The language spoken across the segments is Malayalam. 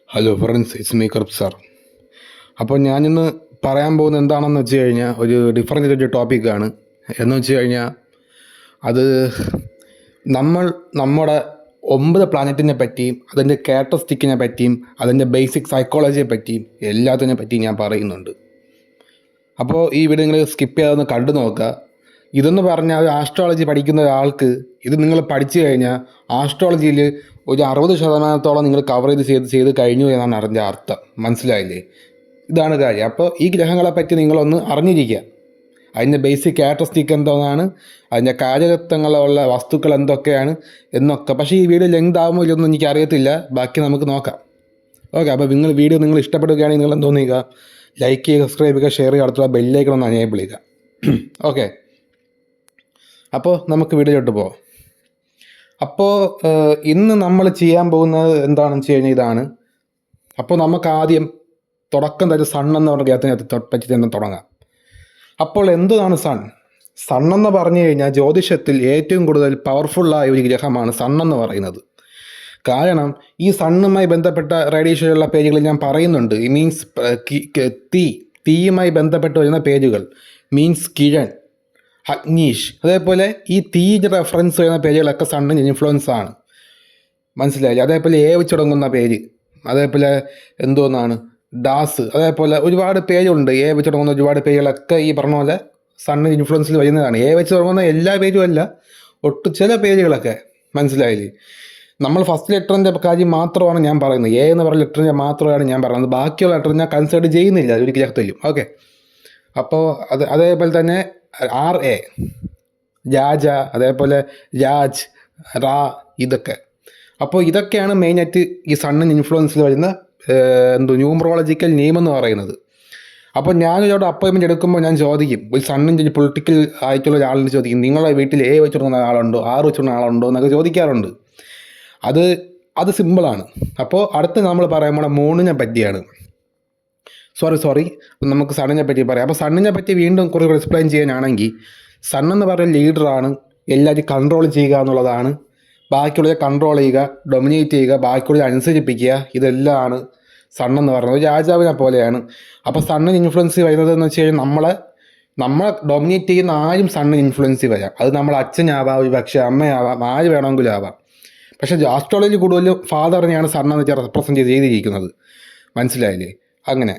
ഹലോ ഫ്രണ്ട്സ്, ഇറ്റ്സ് മീ കറുപ്പ് സാർ. അപ്പോൾ ഞാനിന്ന് പറയാൻ പോകുന്നത് എന്താണെന്ന് വെച്ച് കഴിഞ്ഞാൽ ഒരു ഡിഫറൻ്റ് ഒരു ടോപ്പിക്കാണ്. എന്ന് വെച്ച് കഴിഞ്ഞാൽ അത് നമ്മുടെ 9 പ്ലാനറ്റിനെ പറ്റിയും അതിൻ്റെ ക്യാരക്ടറിസ്റ്റിക്കിനെ പറ്റിയും അതിൻ്റെ ബേസിക് സൈക്കോളജിയെ പറ്റിയും എല്ലാത്തിനെ പറ്റിയും ഞാൻ പറയുന്നുണ്ട്. അപ്പോൾ ഈ വീഡിയോ നിങ്ങൾ സ്കിപ്പ് ചെയ്യാതെ ഒന്ന് കണ്ടു നോക്കുക. ഇതെന്ന് പറഞ്ഞാൽ ആസ്ട്രോളജി പഠിക്കുന്ന ഒരാൾക്ക് ഇത് നിങ്ങൾ പഠിച്ചു കഴിഞ്ഞാൽ ആസ്ട്രോളജിയിൽ ഒരു 60% നിങ്ങൾ കവർ ചെയ്ത് കഴിഞ്ഞു എന്നാണ് അതിൻ്റെ അർത്ഥം. മനസ്സിലായില്ലേ? ഇതാണ് കാര്യം. അപ്പോൾ ഈ ഗ്രഹങ്ങളെ പറ്റി നിങ്ങളൊന്ന് അറിഞ്ഞിരിക്കുക. അതിൻ്റെ ബേസിക് ക്യാരക്ടറിസ്റ്റിക് എന്താണ്, അതിൻ്റെ കാര്യത്വങ്ങളുള്ള വസ്തുക്കൾ എന്തൊക്കെയാണ് എന്നൊക്കെ. പക്ഷേ ഈ വീഡിയോ ലെങ്ത് ആകുമോ ഇല്ലൊന്നും എനിക്ക് അറിയത്തില്ല. ബാക്കി നമുക്ക് നോക്കാം. ഓക്കെ. അപ്പോൾ വീഡിയോ നിങ്ങൾ ഇഷ്ടപ്പെടുകയാണെങ്കിൽ നിങ്ങൾ എന്തോ ചെയ്യുക, ലൈക്ക് ചെയ്യുക, സബ്സ്ക്രൈബ് ചെയ്യുക, ഷെയർ ചെയ്യുക, അടുത്തുള്ള ബെല്ലൈക്കൺ ഒന്ന് എനേബിൾ ചെയ്യുക. ഓക്കെ. അപ്പോൾ നമുക്ക് വീഡിയോയിലോട്ട് പോകാം. അപ്പോൾ ഇന്ന് നമ്മൾ ചെയ്യാൻ പോകുന്നത് എന്താണെന്ന് വെച്ച് കഴിഞ്ഞാൽ ഇതാണ്. അപ്പോൾ നമുക്ക് ആദ്യം തുടക്കം തരും സൺ എന്ന് പറഞ്ഞ ഗ്രഹത്തിനെ പറ്റി തന്നെ തുടങ്ങാം. അപ്പോൾ എന്താണ് സൺ? സൺ എന്ന് പറഞ്ഞു കഴിഞ്ഞാൽ ജ്യോതിഷത്തിൽ ഏറ്റവും കൂടുതൽ പവർഫുള്ളായ ഒരു ഗ്രഹമാണ് സൺ എന്ന് പറയുന്നത്. കാരണം ഈ സണ്ണുമായി ബന്ധപ്പെട്ട റേഡിയേഷനുള്ള പേജുകൾ ഞാൻ പറയുന്നുണ്ട്. മീൻസ് തീയുമായി ബന്ധപ്പെട്ട് വരുന്ന പേജുകൾ, മീൻസ് കിരൺ, അഗ്നീഷ്, അതേപോലെ ഈ തീയുടെ റെഫറൻസ് ചെയ്യുന്ന പേജുകളൊക്കെ സണ്ണിന് ഇൻഫ്ലുവൻസ് ആണ്. മനസ്സിലായില്ലേ? അതേപോലെ വെച്ച് തുടങ്ങുന്ന പേര്, അതേപോലെ എന്തോന്നാണ് ഡാസ്, അതേപോലെ ഒരുപാട് പേജുണ്ട്. വെച്ച് തുടങ്ങുന്ന ഒരുപാട് പേജുകളൊക്കെ ഈ പറഞ്ഞ പോലെ സണ്ണിന് ഇൻഫ്ലുവൻസിൽ വരുന്നതാണ്. വെച്ച് തുടങ്ങുന്ന എല്ലാ പേജും അല്ല, ചില പേജുകളൊക്കെ. മനസ്സിലായില്ലേ? നമ്മൾ ഫസ്റ്റ് ലെറ്ററിൻ്റെ കാര്യം മാത്രമാണ് ഞാൻ പറയുന്നത്. എന്ന് പറഞ്ഞ ലെറ്ററിൻ്റെ മാത്രമാണ് ഞാൻ പറയുന്നത്. ബാക്കിയുള്ള ലെറ്റർ ഞാൻ കൺസിഡർ ചെയ്യുന്നില്ല ഒരു ഗ്രഹത്തിലും. ഓക്കെ. അപ്പോൾ അതേപോലെ തന്നെ RA, രാജ, അതേപോലെ രാജ്, റാ, ഇതൊക്കെ. അപ്പോൾ ഇതൊക്കെയാണ് മെയിനായിട്ട് ഈ സണ്ണിന് ഇൻഫ്ലുവൻസിൽ വരുന്ന ന്യൂമറോളജിക്കൽ നെയിം എന്ന് പറയുന്നത്. അപ്പോൾ ഞാനിവിടെ അപ്പോയിൻമെൻറ്റ് എടുക്കുമ്പോൾ ഞാൻ ചോദിക്കും, ഒരു സണ്ണിൻ്റെ പൊളിറ്റിക്കൽ ആയിട്ടുള്ള ഒരാളിന് ചോദിക്കും, നിങ്ങളുടെ വീട്ടിൽ വെച്ച് തുടങ്ങുന്ന ആളുണ്ടോ, വെച്ച് തുടങ്ങുന്ന ആളുണ്ടോ എന്നൊക്കെ ചോദിക്കാറുണ്ട്. അത് സിമ്പിളാണ്. അപ്പോൾ അടുത്ത് നമ്മൾ പറയാൻ പോണ മൂണിനെ പറ്റിയാണ്. സോറി നമുക്ക് സണ്ണിനെ പറ്റി പറയാം. അപ്പോൾ സണ്ണിനെ പറ്റി വീണ്ടും കുറേ എക്സ്പ്ലെയിൻ ചെയ്യാനാണെങ്കിൽ, സൺ എന്ന് പറയുന്ന ലീഡറാണ്, എല്ലാവരും കൺട്രോൾ ചെയ്യുക എന്നുള്ളതാണ്. ബാക്കിയുള്ളവരെ കൺട്രോൾ ചെയ്യുക, ഡൊമിനേറ്റ് ചെയ്യുക, ബാക്കിയുള്ളവരെ അനുസരിപ്പിക്കുക, ഇതെല്ലാമാണ് സണ്ണെന്ന് പറയുന്നത്. ഒരു രാജാവിനെ പോലെയാണ്. അപ്പോൾ സണ്ണിന് ഇൻഫ്ലുവൻസ് വരുന്നത് എന്ന് വെച്ച് കഴിഞ്ഞാൽ നമ്മളെ ഡൊമിനേറ്റ് ചെയ്യുന്ന ആരും സണ്ണിന് ഇൻഫ്ലുവൻസ് വരാം. അത് നമ്മളെ അച്ഛനാവാം, ഒരു പക്ഷേ അമ്മയാവാം, ആര് വേണമെങ്കിലും ആവാം. പക്ഷേ ആസ്ട്രോളജി കൂടുതലും ഫാദറിനെയാണ് സണ്ണെന്ന് വെച്ചാൽ റെപ്രസെൻറ്റ് ചെയ്തിരിക്കുന്നത്. മനസ്സിലായില്ലേ? അങ്ങനെ.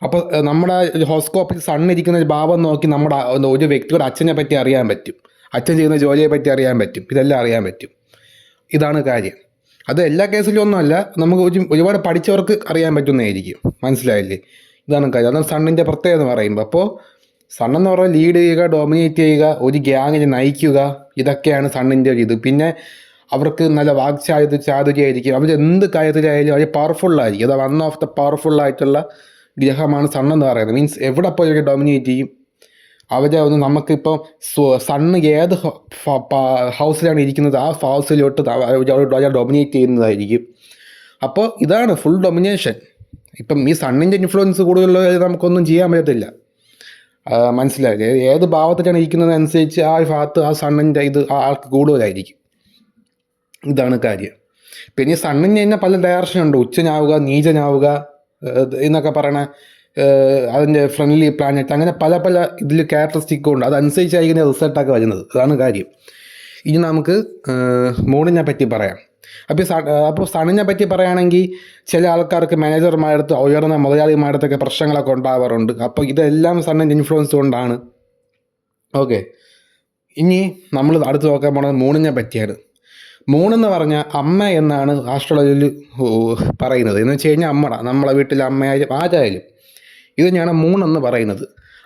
അപ്പോൾ നമ്മുടെ ഹോസ്കോപ്പിൽ സണ്ണിരിക്കുന്ന ഒരു ഭാവം നോക്കി നമ്മുടെ ഒരു വ്യക്തിയുടെ അച്ഛനെ പറ്റി അറിയാൻ പറ്റും, അച്ഛൻ ചെയ്യുന്ന ജോലിയെ പറ്റി അറിയാൻ പറ്റും, ഇതെല്ലാം അറിയാൻ പറ്റും. ഇതാണ് കാര്യം. അത് എല്ലാ കേസിലും ഒന്നുമല്ല, നമുക്ക് ഒരുപാട് പഠിച്ചവർക്ക് അറിയാൻ പറ്റുന്നതായിരിക്കും. മനസ്സിലായില്ലേ? ഇതാണ് കാര്യം. അതാണ് സണ്ണിൻ്റെ പ്രത്യേകത എന്ന് പറയുമ്പോൾ. അപ്പോൾ സണ്ണെന്ന് പറഞ്ഞാൽ ലീഡ് ചെയ്യുക, ഡോമിനേറ്റ് ചെയ്യുക, ഒരു ഗ്യാങ്ങിനെ നയിക്കുക, ഇതൊക്കെയാണ് സണ്ണിൻ്റെ ഒരു ഇത്. പിന്നെ അവർക്ക് നല്ല ചാതുര്യമായിരിക്കും. അവർ എന്ത് കാര്യത്തിലായാലും അവർ പവർഫുള്ളായിരിക്കും. അത് വൺ ഓഫ് ദ പവർഫുള്ളായിട്ടുള്ള ഗ്രഹമാണ് സണ്ണെന്ന് പറയുന്നത്. മീൻസ് എവിടെ പോയി ഡോമിനേറ്റ് ചെയ്യും. അവരെ നമുക്കിപ്പം സണ്ണ് ഏത് ഹൗസിലാണ് ഇരിക്കുന്നത് ആ ഹൗസിലോട്ട് ഡൊമിനേറ്റ് ചെയ്യുന്നതായിരിക്കും. അപ്പോൾ ഇതാണ് ഫുൾ ഡൊമിനേഷൻ. ഇപ്പം ഈ സണ്ണിൻ്റെ ഇൻഫ്ലുവൻസ് കൂടുതലുള്ളത് നമുക്കൊന്നും ചെയ്യാൻ പറ്റത്തില്ല. മനസ്സിലായില്ലേ? ഏത് ഭാവത്തിലാണ് ഇരിക്കുന്നതനുസരിച്ച് ആ ഭാഗത്ത് ആ സണ്ണിൻ്റെ ഇത് ആൾക്ക് കൂടുതലായിരിക്കും. ഇതാണ് കാര്യം. പിന്നെ ഈ സണ്ണിന് തന്നെ പല ഡയറക്ഷനുണ്ട്. ഉച്ചനാവുക, നീചനാവുക എന്നൊക്കെ പറയണ, അതിൻ്റെ ഫ്രണ്ട്ലി പ്ലാനറ്റ്, അങ്ങനെ പല ഇതിൽ ക്യാരക്ടറിസ്റ്റിക്കും ഉണ്ട്. അതനുസരിച്ചായിരിക്കുന്ന റിസൾട്ടൊക്കെ വരുന്നത്. അതാണ് കാര്യം. ഇനി നമുക്ക് മൂണിനെ പറ്റി പറയാം. അപ്പോൾ സണ്ണിനെ പറ്റി പറയുകയാണെങ്കിൽ ചില ആൾക്കാർക്ക് മാനേജർമാരടുത്ത്, ഉയർന്ന മുതലാളിമാരടുത്തൊക്കെ പ്രശ്നങ്ങളൊക്കെ ഉണ്ടാവാറുണ്ട്. അപ്പോൾ ഇതെല്ലാം സണ്ണിൻ്റെ ഇൻഫ്ലുവൻസ് കൊണ്ടാണ്. ഓക്കെ. ഇനി നമ്മൾ അടുത്ത് നോക്കാൻ പോകുന്നത് മൂണിനെ പറ്റിയാണ്. മൂണെന്ന് പറഞ്ഞാൽ അമ്മ എന്നാണ് ആസ്ട്രോളജിയിൽ പറയുന്നത്. എന്ന് വെച്ച് കഴിഞ്ഞാൽ നമ്മളെ വീട്ടിലെ അമ്മയായാലും ആരായാലും ഇത് തന്നെയാണ് മൂണെന്ന് പറയുന്നത്.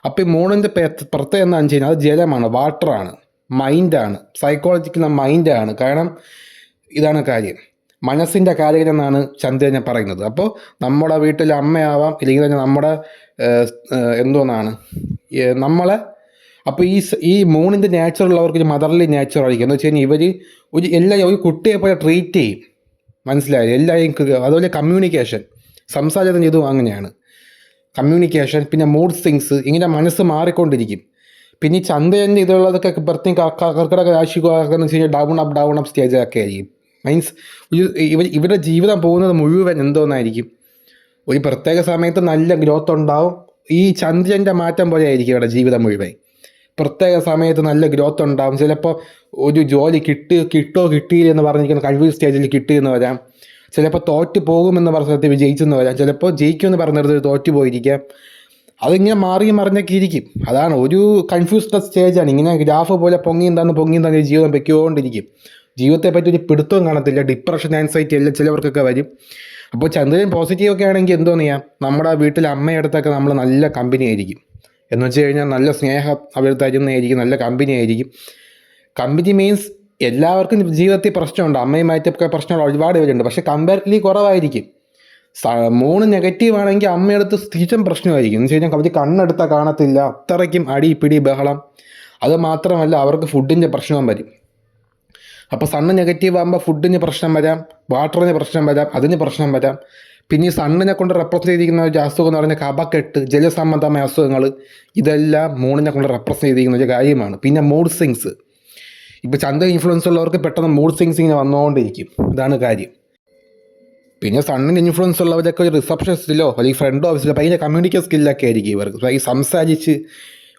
അപ്പോൾ ഈ മൂണിൻ്റെ പ്രത്യേകം എന്താണെന്ന് വെച്ച് കഴിഞ്ഞാൽ അത് ജലമാണ്, വാട്ടറാണ്, മൈൻഡാണ്, സൈക്കോളജിക്കൽ മൈൻഡാണ്. കാരണം ഇതാണ് കാര്യം. മനസ്സിൻ്റെ കാര്യം എന്നാണ് ചന്ദ്രനെ പറയുന്നത്. അപ്പോൾ നമ്മുടെ വീട്ടിലെ അമ്മയാവാം, ഇല്ലെങ്കിൽ തന്നെ നമ്മുടെ എന്തോന്നാണ് നമ്മളെ. അപ്പോൾ ഈ മൂണിൻ്റെ നേച്ചറുള്ളവർക്ക് ഒരു മദർലി നേച്ചർ ആയിരിക്കും. എന്ന് വെച്ച് കഴിഞ്ഞാൽ ഒരു കുട്ടിയെ പോലെ ട്രീറ്റ് ചെയ്യും. മനസ്സിലായി? എല്ലാവരും. അതുപോലെ കമ്മ്യൂണിക്കേഷൻ, സംസാരത്തിന് ഇതും അങ്ങനെയാണ്. കമ്മ്യൂണിക്കേഷൻ, പിന്നെ മൂഡ് സ്വിങ്സ്, ഇങ്ങനെ മനസ്സ് മാറിക്കൊണ്ടിരിക്കും. പിന്നെ ഈ ചന്ദ്രൻ്റെ ഇതുള്ളതൊക്കെ കർക്കിടക രാശിക്കാരെന്ന് വെച്ച് കഴിഞ്ഞാൽ ഡൗൺ അപ്പ് സ്റ്റേജൊക്കെ ആയിരിക്കും. മീൻസ് ഇവരുടെ ജീവിതം പോകുന്നത് മുഴുവൻ എന്തോന്നായിരിക്കും, ഒരു പ്രത്യേക സമയത്ത് നല്ല ഗ്രോത്ത് ഉണ്ടാവും. ഈ ചന്ദ്രൻ്റെ മാറ്റം പോലെ ആയിരിക്കും ഇവരുടെ ജീവിതം മുഴുവൻ. പ്രത്യേക സമയത്ത് നല്ല ഗ്രോത്ത് ഉണ്ടാവും. ചിലപ്പോൾ ഒരു ജോലി കിട്ടിയില്ലെന്ന് പറഞ്ഞിരിക്കുന്ന കൺഫ്യൂസ് സ്റ്റേജിൽ കിട്ടിയെന്ന് വരാം. ചിലപ്പോൾ തോറ്റ് പോകുമെന്ന് പറഞ്ഞ സ്ഥലത്ത് വിജയിച്ചെന്ന് വരാം. ചിലപ്പോൾ ജയിക്കുമെന്ന് പറഞ്ഞിടത്ത് തോറ്റു പോയിരിക്കാം. അതിങ്ങനെ മാറിയും മറിഞ്ഞൊക്കെ ഇരിക്കും. അതാണ് ഒരു കൺഫ്യൂസ്ഡ് സ്റ്റേജാണ്. ഇങ്ങനെ ഗ്രാഫ് പോലെ പൊങ്ങിയും തന്നെ ജീവിതം വെക്കൊണ്ടിരിക്കും. ജീവിതത്തെ പറ്റി ഒരു പിടുത്തവും കാണത്തില്ല. ഡിപ്രഷൻ, ആൻസൈറ്റി എല്ലാം ചിലവർക്കൊക്കെ വരും. അപ്പോൾ ചന്ദ്രൻ പോസിറ്റീവ് ഒക്കെ ആണെങ്കിൽ എന്തോന്ന് ചെയ്യാം, നമ്മുടെ വീട്ടിലെ അമ്മയടുത്തൊക്കെ നമ്മൾ നല്ല കമ്പനി ആയിരിക്കും. എന്ന് വെച്ച് കഴിഞ്ഞാൽ നല്ല സ്നേഹം അവർ തരുന്നതായിരിക്കും, നല്ല കമ്പനി ആയിരിക്കും. കമ്പനി മീൻസ് എല്ലാവർക്കും ജീവിതത്തിൽ പ്രശ്നമുണ്ട്, അമ്മയുമായിട്ടൊക്കെ പ്രശ്നമുള്ള ഒരുപാട് പേരുണ്ട്. പക്ഷേ കമ്പാരിറ്റീവ്ലി കുറവായിരിക്കും. മൂന്ന് നെഗറ്റീവ് ആണെങ്കിൽ അമ്മയടുത്ത് സ്ഥിരം പ്രശ്നമായിരിക്കും. എന്ന് വെച്ച് കഴിഞ്ഞാൽ അവർ കണ്ണെടുത്താൽ കാണത്തില്ല, അത്രയ്ക്കും അടി പിടി ബഹളം. അത് മാത്രമല്ല അവർക്ക് ഫുഡിൻ്റെ പ്രശ്നവും വരും. അപ്പോൾ സണ്ണ് നെഗറ്റീവ് ആകുമ്പോൾ ഫുഡിന് പ്രശ്നം വരാം, വാട്ടറിന് പ്രശ്നം വരാം, അതിന് പ്രശ്നം വരാം. പിന്നെ ഈ സണ്ണിനെ കൊണ്ട് റെപ്രസെൻ്റ് ചെയ്തിരിക്കുന്ന ഒരു അസുഖം എന്ന് പറഞ്ഞാൽ കഫക്കെട്ട്, ജലസംബന്ധമായ അസുഖങ്ങൾ, ഇതെല്ലാം മൂണിനെ കൊണ്ട് റെപ്രസെൻ്റ് ചെയ്തിരിക്കുന്ന ഒരു കാര്യമാണ്. പിന്നെ മൂഡ് സ്വിങ്സ്. ഇപ്പോൾ ചന്ദ്ര ഇൻഫ്ലുവൻസ് ഉള്ളവർക്ക് പെട്ടെന്ന് മൂഡ് സ്വിങ്സ് ഇങ്ങനെ വന്നുകൊണ്ടിരിക്കും. ഇതാണ് കാര്യം. പിന്നെ സണ്ണിന് ഇൻഫ്ലുവൻസ് ഉള്ളവരൊക്കെ ഒരു റിസപ്ഷനിസ്റ്റിലോ അല്ലെങ്കിൽ ഫ്രണ്ട് ഓഫീസിലോ ഭയങ്കര കമ്മ്യൂണിക്കേഷൻ സ്കില്ലൊക്കെ ആയിരിക്കും ഇവർക്ക്. ഈ സംസാരിച്ച്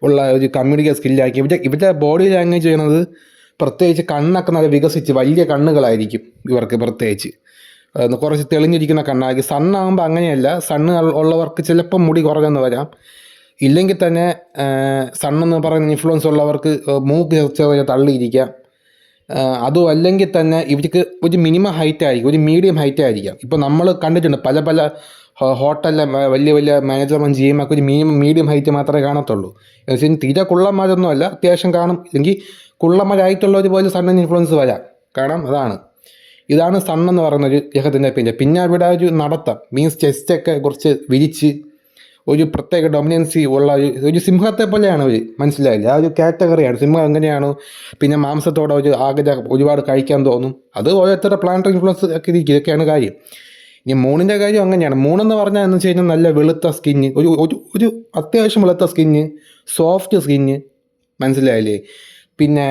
ഉള്ള ഒരു കമ്മ്യൂണിക്കേഷൻ സ്കില്ലായിരിക്കും. ഇവരുടെ ബോഡി ലാംഗ്വേജ് ചെയ്യുന്നത് പ്രത്യേകിച്ച് കണ്ണൊക്കെ നല്ല വികസിച്ച് വലിയ കണ്ണുകളായിരിക്കും ഇവർക്ക്. പ്രത്യേകിച്ച് കുറച്ച് തെളിഞ്ഞിരിക്കുന്ന കണ്ണായിരിക്കും. സണ്ണാകുമ്പോൾ അങ്ങനെയല്ല. സണ്ണ് ഉള്ളവർക്ക് ചിലപ്പം മുടി കുറഞ്ഞെന്ന് വരാം. ഇല്ലെങ്കിൽ തന്നെ സണ്ണെന്ന് പറയുന്ന ഇൻഫ്ലുവൻസ് ഉള്ളവർക്ക് മൂക്ക് ചെറിയ തള്ളിയിരിക്കാം. അതും അല്ലെങ്കിൽ തന്നെ ഇവർക്ക് ഒരു മിനിമം ഹൈറ്റ് ആയിരിക്കും, ഒരു മീഡിയം ഹൈറ്റ് ആയിരിക്കാം. ഇപ്പോൾ നമ്മൾ കണ്ടിട്ടുണ്ട് പല ഹോട്ടലിലെ വലിയ മാനേജർമാരും GM ഒക്കെ ഒരു മീഡിയം ഹൈറ്റ് മാത്രമേ കാണത്തുള്ളൂ. എന്ന് വെച്ചാൽ തീരെ കുള്ളന്മാരൊന്നുമല്ല, അത്യാവശ്യം കാണും. ഇല്ലെങ്കിൽ കുള്ളന്മാരായിട്ടുള്ളവർ പോലെ സണ്ണിന് ഇൻഫ്ലുവൻസ് വരാം. കാരണം ഇതാണ് സണ്ണെന്ന് പറയുന്നൊരു ഗ്രഹത്തിൻ്റെ പേര്. പിന്നെ അവിടെ ഒരു നടത്തം മീൻസ് ചെസ്റ്റൊക്കെ കുറച്ച് വിരിച്ച് ഒരു പ്രത്യേക ഡൊമിനൻസി ഉള്ള ഒരു സിംഹത്തെ പോലെയാണ് അവർ. മനസ്സിലായില്ല, ആ ഒരു കാറ്റഗറിയാണ് സിംഹം. എങ്ങനെയാണ് പിന്നെ മാംസത്തോടെ ഒരു ആഗ്രഹം ഒരുപാട് കഴിക്കാൻ തോന്നും. അത് ഓരോരുത്തരുടെ പ്ലാനറ്ററി ഇൻഫ്ലുവൻസ് ഒക്കെ ഇരിക്കും. ഇതൊക്കെയാണ് കാര്യം. ഇനി മൂണിൻ്റെ കാര്യം അങ്ങനെയാണ്. മൂണെന്ന് പറഞ്ഞാൽ എന്ന് വെച്ച് കഴിഞ്ഞാൽ നല്ല വെളുത്ത സ്കിന്ന്, ഒരു അത്യാവശ്യം വെളുത്ത സ്കിന്ന്, സോഫ്റ്റ് സ്കിന്ന്. മനസ്സിലായില്ലേ? പിന്നെ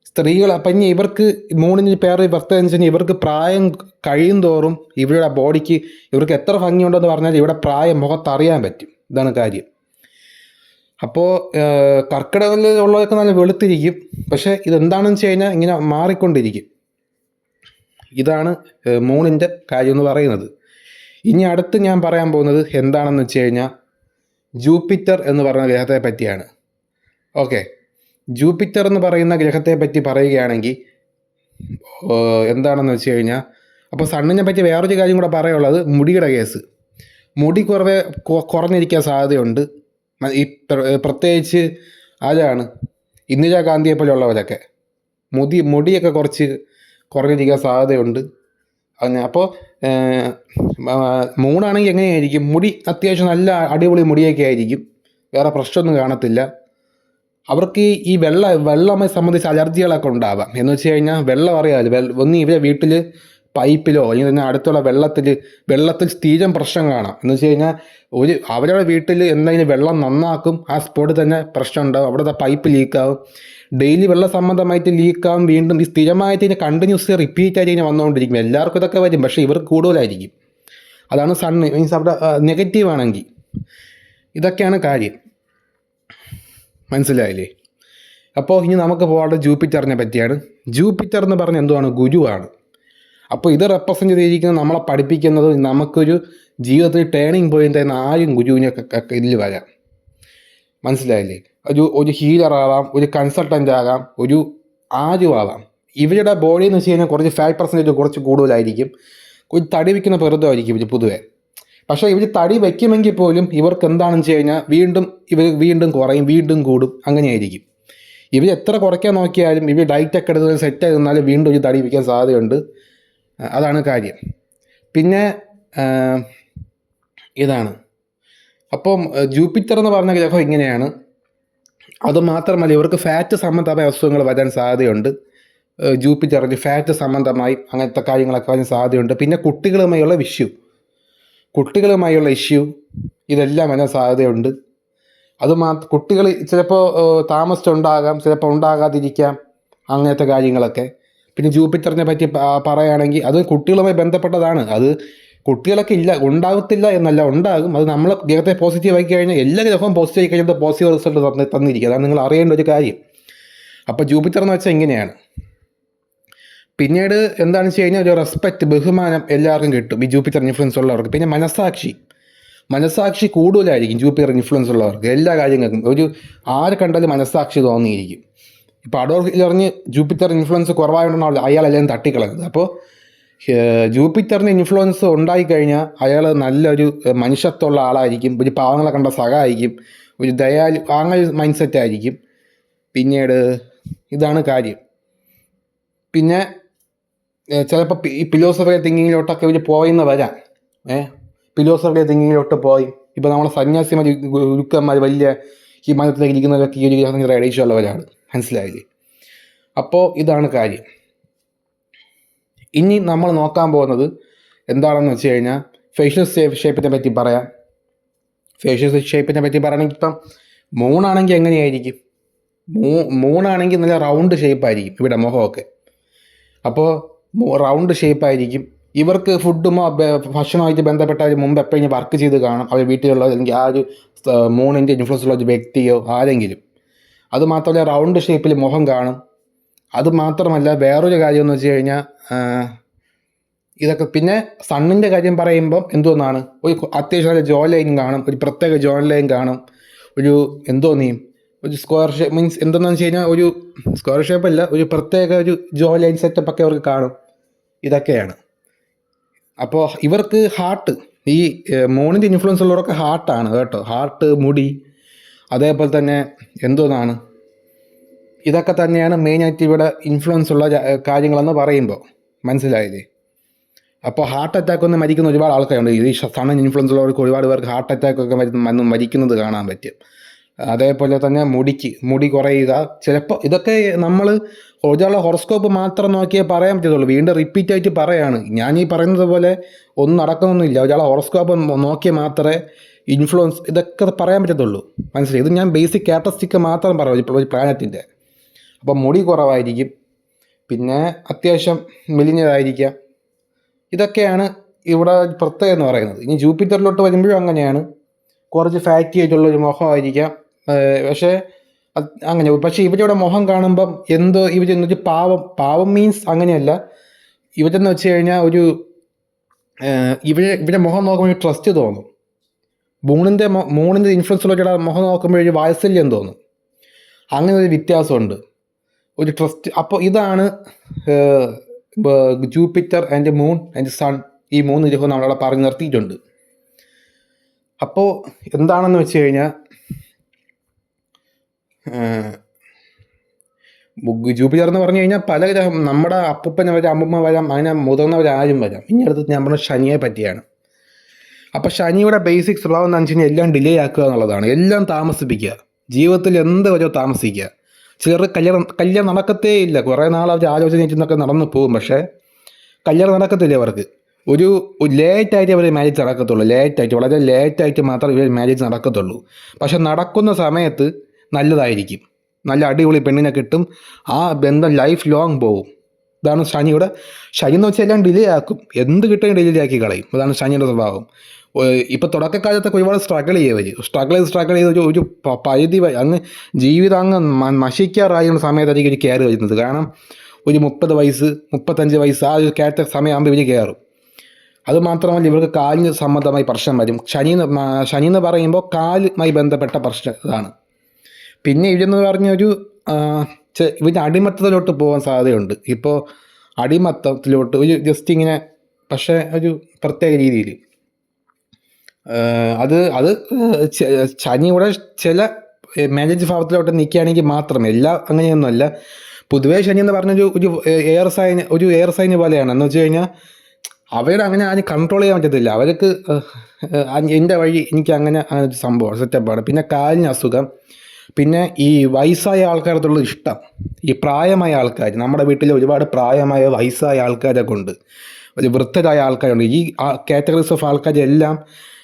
സ്ത്രീകൾ അപ്പം ഇനി ഇവർക്ക് മൂണിന് പേര് പ്രത്യേകത എന്ന് വെച്ച് കഴിഞ്ഞാൽ ഇവർക്ക് പ്രായം കഴിയും തോറും ഇവരുടെ ബോഡിക്ക് ഇവർക്ക് എത്ര ഭംഗിയുണ്ടെന്ന് പറഞ്ഞാൽ ഇവിടെ പ്രായം മുഖത്തറിയാൻ പറ്റും. ഇതാണ് കാര്യം. അപ്പോൾ കർക്കിടകത്തിൽ ഉള്ളതൊക്കെ നല്ല വെളുത്തിരിക്കും. പക്ഷേ ഇതെന്താണെന്ന് വെച്ച് കഴിഞ്ഞാൽ ഇങ്ങനെ മാറിക്കൊണ്ടിരിക്കും. ഇതാണ് മൂണിൻ്റെ കാര്യം എന്ന് പറയുന്നത്. ഇനി അടുത്ത് ഞാൻ പറയാൻ പോകുന്നത് എന്താണെന്ന് വെച്ച് കഴിഞ്ഞാൽ ജൂപ്പിറ്റർ എന്ന് പറയുന്ന ഗ്രഹത്തെ പറ്റിയാണ്. ഓക്കെ, ജൂപ്പിറ്റർ എന്ന് പറയുന്ന ഗ്രഹത്തെ പറ്റി പറയുകയാണെങ്കിൽ എന്താണെന്ന് വെച്ച് കഴിഞ്ഞാൽ, അപ്പോൾ സണ്ണിനെ പറ്റി വേറൊരു കാര്യം കൂടെ പറയാനുള്ളത് മുടിയുടെ കേസ്. മുടി കുറഞ്ഞിരിക്കാൻ സാധ്യതയുണ്ട്. ഈ പ്രത്യേകിച്ച് ആരാണ് ഇന്ദിരാഗാന്ധിയെ പോലെയുള്ളവരൊക്കെ മുടിയൊക്കെ കുറച്ച് കുറഞ്ഞിരിക്കാൻ സാധ്യതയുണ്ട്. അങ്ങനെ അപ്പോൾ മൂണാണെങ്കിൽ എങ്ങനെയായിരിക്കും, മുടി അത്യാവശ്യം നല്ല അടിപൊളി മുടിയൊക്കെ ആയിരിക്കും, വേറെ പ്രശ്നമൊന്നും കാണത്തില്ല. അവർക്ക് ഈ വെള്ളമെ സംബന്ധിച്ച് അലർജികളൊക്കെ ഉണ്ടാവാം. എന്ന് വെച്ച് കഴിഞ്ഞാൽ വെള്ളം അറിയാമല്ലോ, ഒന്ന് ഇവരെ വീട്ടിൽ പൈപ്പിലോ അല്ലെങ്കിൽ തന്നെ അടുത്തുള്ള വെള്ളത്തിൽ സ്ഥിരം പ്രശ്നം കാണാം. എന്ന് വെച്ച് കഴിഞ്ഞാൽ അവരുടെ വീട്ടിൽ എന്തെങ്കിലും വെള്ളം നന്നാക്കും, ആ സ്പോട്ടിൽ തന്നെ പ്രശ്നം ഉണ്ടാകും, അവിടുത്തെ പൈപ്പ് ലീക്കാവും, ഡെയിലി വെള്ള സംബന്ധമായിട്ട് ലീക്കാവും. വീണ്ടും ഈ സ്ഥിരമായിട്ട് ഇതിനെ കണ്ടിന്യൂസ് റിപ്പീറ്റ് ആയിട്ട് ഇങ്ങനെ വന്നുകൊണ്ടിരിക്കും. എല്ലാവർക്കും ഇതൊക്കെ വരും, പക്ഷേ ഇവർക്ക് കൂടുതലായിരിക്കും. അതാണ് സണ്ണ് മീൻസ് അവിടെ നെഗറ്റീവ് ആണെങ്കിൽ. ഇതൊക്കെയാണ് കാര്യം. മനസ്സിലായില്ലേ? അപ്പോൾ ഇനി നമുക്ക് പോകേണ്ടത് ജൂപ്പിറ്ററിനെ പറ്റിയാണ്. ജൂപ്പിറ്റർ എന്ന് പറഞ്ഞാൽ എന്തുവാണ്? ഗുരുവാണ്. അപ്പോൾ ഇത് റെപ്രസെൻ്റ് ചെയ്തിരിക്കുന്നത് നമ്മളെ പഠിപ്പിക്കുന്നത് നമുക്കൊരു ജീവിതത്തിൽ ടേണിംഗ് പോയിൻ്റ് ആയിരുന്ന ആരും ഗുരുവിനൊക്കെ ഇതിൽ വരാം. മനസ്സിലായില്ലേ? ഒരു ഹീലറാവാം, ഒരു കൺസൾട്ടൻ്റ് ആകാം, ഒരു ആരുമാവാം. ഇവരുടെ ബോഡി എന്ന് വെച്ച് കഴിഞ്ഞാൽ കുറച്ച് ഫാറ്റ് പെർസെൻറ്റേജ് കുറച്ച് കൂടുതലായിരിക്കും, ഒരു തടി വയ്ക്കുന്ന പ്രകൃതമായിരിക്കും ഇവർ പൊതുവെ. പക്ഷേ ഇവർ തടി വയ്ക്കുമെങ്കിൽ പോലും ഇവർക്ക് എന്താണെന്ന് വെച്ച് കഴിഞ്ഞാൽ വീണ്ടും കുറയും, വീണ്ടും കൂടും, അങ്ങനെയായിരിക്കും. ഇവർ എത്ര കുറയ്ക്കാൻ നോക്കിയാലും ഇവർ ഡയറ്റൊക്കെ എടുത്ത് സെറ്റ് ആയിരുന്നാലും വീണ്ടും ഒരു തടി വയ്ക്കാൻ സാധ്യതയുണ്ട്. അതാണ് കാര്യം. പിന്നെ ഇതാണ്. അപ്പം ജൂപ്പിറ്റർ എന്ന് പറഞ്ഞ ഗ്രഹം ഇങ്ങനെയാണ്. അതുമാത്രമല്ല ഇവർക്ക് ഫാറ്റ് സംബന്ധമായ അസുഖങ്ങൾ വരാൻ സാധ്യതയുണ്ട്. ജൂപ്പിറ്ററിന് ഫാറ്റ് സംബന്ധമായി അങ്ങനത്തെ കാര്യങ്ങളൊക്കെ വരാൻ സാധ്യതയുണ്ട്. പിന്നെ കുട്ടികളുമായുള്ള ഇഷ്യൂ ഇതെല്ലാം വരാൻ സാധ്യതയുണ്ട്. കുട്ടികൾ ചിലപ്പോൾ താമസിച്ചുണ്ടാകാം, ചിലപ്പോൾ ഉണ്ടാകാതിരിക്കാം, അങ്ങനത്തെ കാര്യങ്ങളൊക്കെ. പിന്നെ ജൂപ്പിറ്ററിനെ പറ്റി പറയുകയാണെങ്കിൽ അത് കുട്ടികളുമായി ബന്ധപ്പെട്ടതാണ്. അത് കുട്ടികളൊക്കെ ഉണ്ടാകത്തില്ല എന്നല്ല, ഉണ്ടാകും. അത് നമ്മൾ ഗ്രഹത്തെ പോസിറ്റീവ് ആക്കി കഴിഞ്ഞാൽ എല്ലാ ഗ്രഹവും പോസിറ്റീവ് ആയി കഴിഞ്ഞാൽ പോസിറ്റീവ് റിസൾട്ട് തന്നിരിക്കുക. അതാണ് നിങ്ങൾ അറിയേണ്ട ഒരു കാര്യം. അപ്പോൾ ജൂപ്പിറ്റർ എന്ന് വെച്ചാൽ ഇങ്ങനെയാണ്. പിന്നീട് എന്താണെന്ന് വെച്ച് കഴിഞ്ഞാൽ ഒരു റെസ്പെക്റ്റ്, ബഹുമാനം എല്ലാവർക്കും കിട്ടും ഈ ജൂപ്പിറ്റർ ഇൻഫ്ലുവൻസ് ഉള്ളവർക്ക്. പിന്നെ മനസാക്ഷി കൂടുതലായിരിക്കും ജൂപ്പിറ്റർ ഇൻഫ്ലുവൻസ് ഉള്ളവർക്ക്. എല്ലാ കാര്യങ്ങൾക്കും ആര് കണ്ടാലും മനസാക്ഷി തോന്നിയിരിക്കും. ഇപ്പോൾ അഡോൾഫ് ഹിറ്റ്ലറിന് ജൂപ്പിറ്റർ ഇൻഫ്ലുവൻസ് കുറവായതുകൊണ്ടാണ് അയാളെല്ലാം തട്ടിക്കളഞ്ഞത്. അപ്പോൾ ജൂപ്പിറ്ററിന് ഇൻഫ്ലുവൻസ് ഉണ്ടായിക്കഴിഞ്ഞാൽ അയാൾ നല്ലൊരു മനുഷ്യത്വമുള്ള ആളായിരിക്കും, ഒരു പാവങ്ങളെ കണ്ട സഹായിക്കും, ഒരു ദയാലു, അങ്ങനെ ഒരു മൈൻഡ് സെറ്റ് ആയിരിക്കും. പിന്നീട് ഇതാണ് കാര്യം. പിന്നെ ചിലപ്പോൾ ഈ ഫിലോസഫിക്കൽ തിങ്കിങ്ങിലോട്ടൊക്കെ ഇവർ പോയിന്ന് വരാം. ഫിലോസഫിക്കൽ തിങ്കിങ്ങിലോട്ട് പോയി. ഇപ്പോൾ നമ്മളെ സന്യാസിമാർ, ഗുരുക്കന്മാർ, വലിയ ഹിമാലയത്തിലേക്ക് ഇരിക്കുന്നവരൊക്കെ ഈ ഒരു റേഡിയേഷൻ ഉള്ളവരാണ്. മനസ്സിലായില്ലേ? അപ്പോൾ ഇതാണ് കാര്യം. ഇനി നമ്മൾ നോക്കാൻ പോകുന്നത് എന്താണെന്ന് വെച്ച് കഴിഞ്ഞാൽ ഫേഷ്യൽ ഷേപ്പിനെ പറ്റി പറയാം. ഫേഷ്യൽ ഷേപ്പിനെ പറ്റി പറയുകയാണെങ്കിൽ ഇപ്പം മൂണാണെങ്കിൽ എങ്ങനെയായിരിക്കും? മൂണാണെങ്കിൽ നല്ല റൗണ്ട് ഷേപ്പായിരിക്കും ഇവിടെ മുഖമൊക്കെ. അപ്പോൾ റൗണ്ട് ഷേപ്പായിരിക്കും. ഇവർക്ക് ഭക്ഷണമായിട്ട് ബന്ധപ്പെട്ട മുമ്പ് എപ്പോഴും വർക്ക് ചെയ്ത് കാണും അവർ വീട്ടിലുള്ള, അല്ലെങ്കിൽ ആ ഒരു മൂണിൻ്റെ ഇൻഫ്ലുവൻസ് ഉള്ള ഒരു വ്യക്തിയോ ആരെങ്കിലും. അതുമാത്രമല്ല റൗണ്ട് ഷേപ്പിൽ മുഖം കാണും. അതുമാത്രമല്ല വേറൊരു കാര്യം എന്ന് വെച്ച് കഴിഞ്ഞാൽ ഇതൊക്കെ പിന്നെ സണ്ണിൻ്റെ കാര്യം പറയുമ്പം എന്തോന്നാണ്, ഒരു അത്യാവശ്യം നല്ല ജോ ലൈൻ കാണും, ഒരു പ്രത്യേക ജോ ലൈൻ കാണും, ഒരു ഒരു സ്ക്വയർ ഷേപ്പ്, മീൻസ് എന്താണെന്ന് വെച്ച് കഴിഞ്ഞാൽ ഒരു സ്ക്വയർ ഷേപ്പല്ല, ഒരു പ്രത്യേക ഒരു ജോ ലൈൻ സെറ്റപ്പൊക്കെ അവർക്ക് കാണും. ഇതൊക്കെയാണ്. അപ്പോൾ ഇവർക്ക് ഹാർട്ട്, ഈ മൂണിൻ്റെ ഇൻഫ്ലുവൻസ് ഉള്ളവരൊക്കെ ഹാർട്ടാണ് കേട്ടോ. ഹാർട്ട്, മുടി, അതേപോലെ തന്നെ എന്തോന്നാണ്, ഇതൊക്കെ തന്നെയാണ് മെയിനായിട്ട് ഇവിടെ ഇൻഫ്ലുവൻസ് ഉള്ള കാര്യങ്ങളെന്ന് പറയുമ്പോൾ. മനസ്സിലായില്ലേ? അപ്പോൾ ഹാർട്ട് അറ്റാക്ക് ഒന്ന് മരിക്കുന്ന ഒരുപാട് ആൾക്കാരുണ്ട്. ഈ സണ്ണൻ ഇൻഫ്ലുവൻസ് ഉള്ളവർക്ക് ഒരുപാട് പേർക്ക് ഹാർട്ട് അറ്റാക്കൊക്കെ മരിക്കുന്നത് കാണാൻ പറ്റും. അതേപോലെ തന്നെ മുടി കുറയുക. ചിലപ്പോൾ ഇതൊക്കെ നമ്മൾ ഒരാളെ ഹൊറോസ്കോപ്പ് മാത്രം നോക്കിയേ പറയാൻ പറ്റത്തുള്ളൂ. വീണ്ടും റിപ്പീറ്റ് ആയിട്ട് പറയാണ്. ഞാൻ ഈ പറയുന്നത് പോലെ ഒന്നും നടക്കുന്നൊന്നുമില്ല. ഒരാളെ ഹൊറോസ്കോപ്പ് നോക്കിയാൽ മാത്രമേ ഇൻഫ്ലുവൻസ് ഇതൊക്കെ പറയാൻ പറ്റത്തുള്ളൂ. മനസ്സിലായി? ഇത് ഞാൻ ബേസിക് ക്യാരക്ടറിസ്റ്റിക് മാത്രം പറയാം ഇപ്പോൾ ഒരു പ്ലാനറ്റിൻ്റെ. അപ്പം മുടി കുറവായിരിക്കും, പിന്നെ അത്യാവശ്യം മെലിഞ്ഞതായിരിക്കാം. ഇതൊക്കെയാണ് ഇവിടെ പ്രത്യേകത എന്ന് പറയുന്നത്. ഇനി ജൂപ്പിറ്ററിലോട്ട് വരുമ്പോഴും അങ്ങനെയാണ്. കുറച്ച് ഫാറ്റി ആയിട്ടുള്ളൊരു മുഖമായിരിക്കാം. പക്ഷേ ഇവരുടെ മുഖം കാണുമ്പം എന്തോ ഇവരൊരു പാവം മീൻസ് അങ്ങനെയല്ല. ഇവരെന്ന് വെച്ച് കഴിഞ്ഞാൽ ഇവരുടെ മുഖം നോക്കുമ്പോൾ ട്രസ്റ്റ് തോന്നും. മൂണിൻ്റെ ഇൻഫ്ലുവൻസ് ഉള്ള മുഖം നോക്കുമ്പോൾ ഒരു വാത്സല്യം തോന്നും. അങ്ങനെ ഒരു വ്യത്യാസമുണ്ട്, ഒരു ട്രസ്റ്റ്. അപ്പോൾ ഇതാണ് Jupiter and moon and sun, ഈ 3 ഗ്രഹവും നമ്മളവിടെ പറഞ്ഞു നിർത്തിയിട്ടുണ്ട്. അപ്പോൾ എന്താണെന്ന് വെച്ച് കഴിഞ്ഞാൽ ജൂപ്പിറ്റർ എന്ന് പറഞ്ഞു കഴിഞ്ഞാൽ പല ഗ്രഹം, നമ്മുടെ അപ്പൂപ്പനെ വരാം, അമ്മൂമ്മ വരാം, അങ്ങനെ മുതിർന്നവരാരും വരാം. ഇനി അടുത്ത് ഞാൻ പറഞ്ഞ ശനിയെ പറ്റിയാണ്. അപ്പോൾ ശനിയുടെ ബേസിക് സ്വഭാവം എന്ന് വെച്ച് കഴിഞ്ഞാൽ എല്ലാം ഡിലേ ആക്കുക എന്നുള്ളതാണ്. എല്ലാം താമസിപ്പിക്കുക, ജീവിതത്തിൽ എന്ത് വരെയോ താമസിക്കുക. ചിലർ കല്യാണം നടക്കത്തേ ഇല്ല. കുറേ നാൾ അവർ ആലോചനയൊക്കെ നടന്നു പോകും, പക്ഷേ കല്യാണം നടക്കത്തില്ല അവർക്ക്. ഒരു ലേറ്റായിട്ട് അവർ മാരേജ് നടക്കത്തുള്ളൂ. വളരെ ലേറ്റായിട്ട് മാത്രമേ ഇവർ മാരേജ് നടക്കത്തുള്ളൂ. പക്ഷെ നടക്കുന്ന സമയത്ത് നല്ലതായിരിക്കും, നല്ല അടിപൊളി പെണ്ണിനെ കിട്ടും, ആ ബന്ധം ലൈഫ് ലോങ് പോകും. ഇതാണ് ശനി എന്ന് വെച്ചാൽ എല്ലാം ഡിലേ ആക്കും, എന്ത് കിട്ടുകയും ഡിലേ ആക്കി കളയും. അതാണ് ശനിയുടെ സ്വഭാവം. ഇപ്പോൾ തുടക്കക്കാലത്തൊക്കെ ഒരുപാട് സ്ട്രഗിൾ ചെയ്ത് ഒരു പരിധി അങ്ങ് ജീവിതം അങ്ങ് നശിക്കാറായുള്ള സമയത്തായിരിക്കും ഒരു കെയർ വരുന്നത്. കാരണം ഒരു 30 വയസ്സ് 35 വയസ്സ് ആ ഒരു കയറ്റ സമയമാകുമ്പോൾ ഇവർ കയറും. അതുമാത്രമല്ല ഇവർക്ക് കാലിന് സംബന്ധമായി പ്രശ്നം വരും. ശനി എന്ന് പറയുമ്പോൾ കാലുമായി ബന്ധപ്പെട്ട പ്രശ്നം ഇതാണ്. പിന്നെ ഇവരെന്ന് പറഞ്ഞൊരു ഇവരുടെ അടിമത്തത്തിലോട്ട് പോകാൻ സാധ്യതയുണ്ട്. ഇപ്പോൾ അടിമത്തത്തിലോട്ട് ഒരു ജസ്റ്റ് ഇങ്ങനെ, പക്ഷേ ഒരു പ്രത്യേക രീതിയിൽ അത് ശനിയുടെ ചില മാരേജ് ഭാവത്തിലോട്ട് നിൽക്കുകയാണെങ്കിൽ മാത്രമേ, എല്ലാം അങ്ങനെയൊന്നുമല്ല. പൊതുവേ ശനി എന്ന് പറഞ്ഞൊരു എയർ സൈന് പോലെയാണ്. എന്ന് വെച്ച് കഴിഞ്ഞാൽ അവരുടെ അങ്ങനെ ആരും കൺട്രോൾ ചെയ്യാൻ പറ്റത്തില്ല. അവർക്ക് എൻ്റെ വഴി, എനിക്ക് അങ്ങനെ ഒരു സംഭവം സെറ്റപ്പാണ്. പിന്നെ കാലിന് അസുഖം, പിന്നെ ഈ വയസ്സായ ആൾക്കാരത്തുള്ള ഇഷ്ടം, ഈ പ്രായമായ ആൾക്കാർ, നമ്മുടെ വീട്ടിൽ ഒരുപാട് പ്രായമായ വയസ്സായ ആൾക്കാരൊക്കെ ഉണ്ട്, ഒരു വൃദ്ധരായ ആൾക്കാരുണ്ട്. ഈ കാറ്റഗറീസ് ഓഫ് ആൾക്കാരെല്ലാം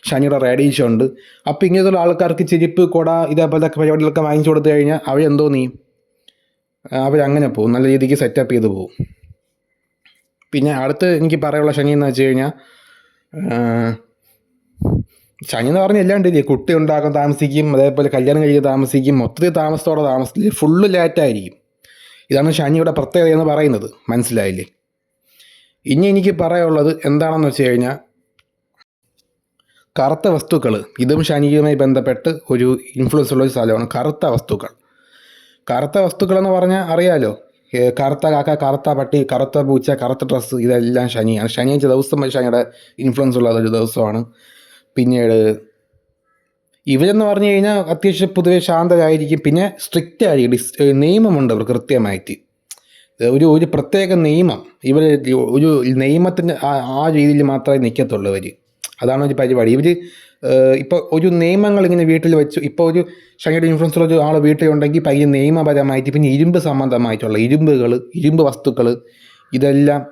ശനിയുടെ റേഡിയേഷൻ ഉണ്ട്. അപ്പോൾ ഇങ്ങനത്തുള്ള ആൾക്കാർക്ക് ചെരുപ്പ്, കുട, ഇതേപോലത്തെ പരിപാടികളൊക്കെ വാങ്ങിച്ചു കൊടുത്തു കഴിഞ്ഞാൽ അവരെന്തോ അവരങ്ങനെ പോകും, നല്ല രീതിക്ക് സെറ്റപ്പ് ചെയ്ത് പോകും. പിന്നെ അടുത്ത് എനിക്ക് പറയാനുള്ള ശനി എന്ന് വെച്ച് കഴിഞ്ഞാൽ ശനി എന്ന് പറഞ്ഞാൽ എല്ലാം ഉണ്ടില്ലേ, കുട്ടി ഉണ്ടാക്കാൻ താമസിക്കും, അതേപോലെ കല്യാണം കഴിക്കാൻ താമസിക്കും, മൊത്തത്തിൽ താമസത്തോടെ താമസിക്കില്ല, ഫുള്ള് ലേറ്റായിരിക്കും. ഇതാണ് ശനിയുടെ പ്രത്യേകത എന്ന് പറയുന്നത്. മനസ്സിലായില്ലേ? ഇനി എനിക്ക് പറയാനുള്ളത് എന്താണെന്ന് വെച്ച് കഴിഞ്ഞാൽ കറുത്ത വസ്തുക്കൾ. ഇതും ശനിയുമായി ബന്ധപ്പെട്ട് ഒരു ഇൻഫ്ലുവൻസ് ഉള്ള ഒരു സ്ഥലമാണ് കറുത്ത വസ്തുക്കൾ. കറുത്ത വസ്തുക്കൾ എന്ന് പറഞ്ഞാൽ അറിയാലോ, കറുത്ത കാക്ക, കറുത്ത പട്ടി, കറുത്ത പൂച്ച, കറുത്ത ഡ്രസ്സ്, ഇതെല്ലാം ശനിയാണ്. ശനിയാഴ്ച ദിവസം ശനിയുടെ ഇൻഫ്ലുവൻസ് ഉള്ള ഒരു ദിവസമാണ്. പിന്നീട് ഇവരെന്ന് പറഞ്ഞു കഴിഞ്ഞാൽ അത്യാവശ്യം പൊതുവെ ശാന്തരായിരിക്കും, പിന്നെ സ്ട്രിക്റ്റ് ആയിരിക്കും, നിയമമുണ്ട് അവർക്ക് കൃത്യമായിട്ട്. ഒരു പ്രത്യേക നിയമം, ഇവർ ഒരു നിയമത്തിൻ്റെ ആ രീതിയിൽ മാത്രമേ നിൽക്കത്തുള്ളൂ ഇവർ. അതാണ് ഒരു പരിപാടി. ഇവർ ഇപ്പോൾ ഒരു നിയമങ്ങൾ ഇങ്ങനെ വീട്ടിൽ വെച്ചു. ഇപ്പോൾ ഒരു ശനിയുടെ ഇൻഫ്ലുവൻസ് ഉള്ള ഒരു ആൾ വീട്ടിലുണ്ടെങ്കിൽ പയ്യെ നിയമപരമായിട്ട്, പിന്നെ ഇരുമ്പ് സംബന്ധമായിട്ടുള്ള ഇരുമ്പ് വസ്തുക്കൾ, ഇതെല്ലാം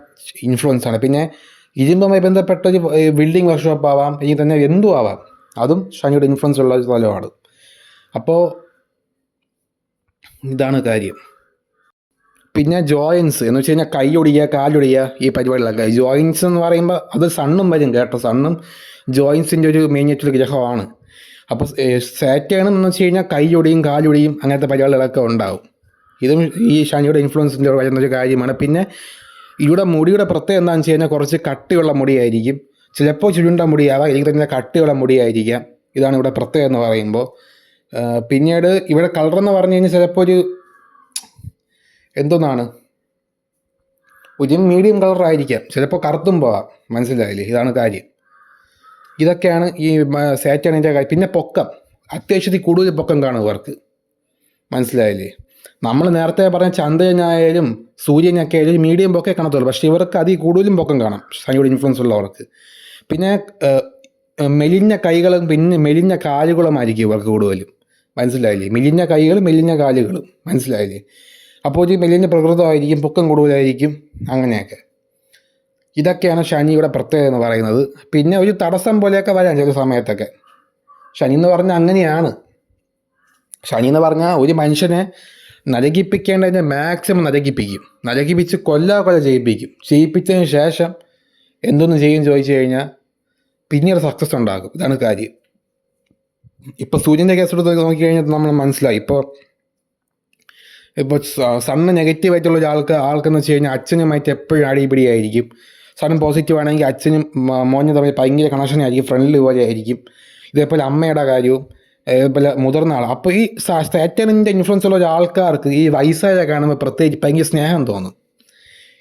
ഇൻഫ്ലുവൻസാണ്. പിന്നെ ഇരുമ്പുമായി ബന്ധപ്പെട്ട ഒരു ബിൽഡിംഗ് വർക്ക്ഷോപ്പ് ആവാം, ഇനി തന്നെ എന്തും ആവാം, അതും ശനിയുടെ ഇൻഫ്ലുവൻസ് ഉള്ള ഒരു സ്ഥലമാണ്. അപ്പോൾ ഇതാണ് കാര്യം. പിന്നെ ജോയിൻസ് എന്ന് വെച്ച് കഴിഞ്ഞാൽ കൈയൊടിയുക, കാലൊടിയുക, ഈ പരിപാടികളൊക്കെ. ജോയിൻസ് എന്ന് പറയുമ്പോൾ അത് സണ്ണും വരും കേട്ടോ. സണ്ണും ജോയിൻസിൻ്റെ ഒരു മെയിനായിട്ടൊരു ഗ്രഹമാണ്. അപ്പോൾ സാറ്റേൺ എന്ന് വെച്ച് കഴിഞ്ഞാൽ കൈയൊടിയും കാലൊടിയും അങ്ങനത്തെ പരിപാടികളൊക്കെ ഉണ്ടാവും. ഇതും ഈ ശനിയുടെ ഇൻഫ്ലുവൻസിൻ്റെ വരുന്നൊരു കാര്യമാണ്. പിന്നെ ഇവിടെ മുടിയുടെ പ്രത്യേകം എന്താണെന്ന് വെച്ച് കഴിഞ്ഞാൽ കുറച്ച് കട്ടിയുള്ള മുടിയായിരിക്കും, ചിലപ്പോൾ ചുരുണ്ട മുടിയാവാം, എനിക്ക് തന്നെ കട്ടിയുള്ള മുടിയായിരിക്കാം. ഇതാണ് ഇവിടെ പ്രത്യേകം എന്ന് പറയുമ്പോൾ. പിന്നീട് ഇവിടെ കളർ എന്ന് പറഞ്ഞു കഴിഞ്ഞാൽ ചിലപ്പോൾ ഒരു എന്തോന്നാണ്, ഒരു മീഡിയം കളറായിരിക്കാം, ചിലപ്പോൾ കറുത്തും പോവാം. മനസ്സിലായില്ലേ? ഇതാണ് കാര്യം. ഇതൊക്കെയാണ് ഈ സാറ്റേണിൻ്റെ കാര്യം. പിന്നെ പൊക്കം, അത്യാവശ്യത്തിൽ കൂടുതൽ പൊക്കം കാണും ഇവർക്ക്. മനസ്സിലായില്ലേ? നമ്മൾ നേരത്തെ പറഞ്ഞ ചന്ദ്രനായാലും സൂര്യനൊക്കെ ആയാലും മീഡിയം പൊക്കേ കാണത്തുള്ളൂ, പക്ഷേ ഇവർക്ക് അതിൽ കൂടുതലും പൊക്കം കാണാം ശനിയുടെ ഇൻഫ്ലുവൻസ് ഉള്ളവർക്ക്. പിന്നെ മെലിഞ്ഞ കൈകളും പിന്നെ മെലിഞ്ഞ കാലുകളുമായിരിക്കും ഇവർക്ക് കൂടുതലും. മനസ്സിലായില്ലേ? മെലിഞ്ഞ കൈകളും മെലിഞ്ഞ കാലുകളും. മനസ്സിലായില്ലേ? അപ്പോൾ ഒരു മെലിഞ്ഞ പ്രകൃതമായിരിക്കും, പൊക്കം കൂടുതലായിരിക്കും, അങ്ങനെയൊക്കെ. ഇതൊക്കെയാണ് ശനിയുടെ പ്രത്യേകത എന്ന് പറയുന്നത്. പിന്നെ ഒരു തടസ്സം പോലെയൊക്കെ വരാം ചില സമയത്തൊക്കെ. ശനി എന്ന് പറഞ്ഞാൽ അങ്ങനെയാണ്. ശനി എന്ന് പറഞ്ഞാൽ ഒരു മനുഷ്യനെ നരകിപ്പിക്കേണ്ടതിനെ മാക്സിമം നരകിപ്പിച്ച് കൊല്ല ചെയ്യിപ്പിച്ചതിന് ശേഷം എന്തൊന്ന് ചെയ്യും ചോദിച്ചു കഴിഞ്ഞാൽ പിന്നീട് സക്സസ് ഉണ്ടാകും. ഇതാണ് കാര്യം. ഇപ്പോൾ സൂര്യൻ്റെ കേസെടുത്ത് നോക്കിക്കഴിഞ്ഞാൽ നമ്മൾ മനസ്സിലായി. ഇപ്പോൾ സണ്ണ് നെഗറ്റീവായിട്ടുള്ള ആൾക്കെന്ന് വെച്ച് കഴിഞ്ഞാൽ അച്ഛനുമായിട്ട് എപ്പോഴും അടിപിടിയായിരിക്കും. സണ്ണ് പോസിറ്റീവ് ആണെങ്കിൽ അച്ഛനും മോനും തമ്മിൽ ഭയങ്കര കണക്ഷനായിരിക്കും, ഫ്രണ്ട്ലി പോലെ ആയിരിക്കും. ഇതേപോലെ അമ്മയുടെ കാര്യവും ഇതേപോലെ മുതിർന്ന ആൾ. അപ്പോൾ ഈ സാറ്റേണിൻ്റെ ഇൻഫ്ലുവൻസ് ഉള്ള ആൾക്കാർക്ക് ഈ വയസ്സായ കാണുമ്പോൾ പ്രത്യേകിച്ച് ഭയങ്കര സ്നേഹം തോന്നും.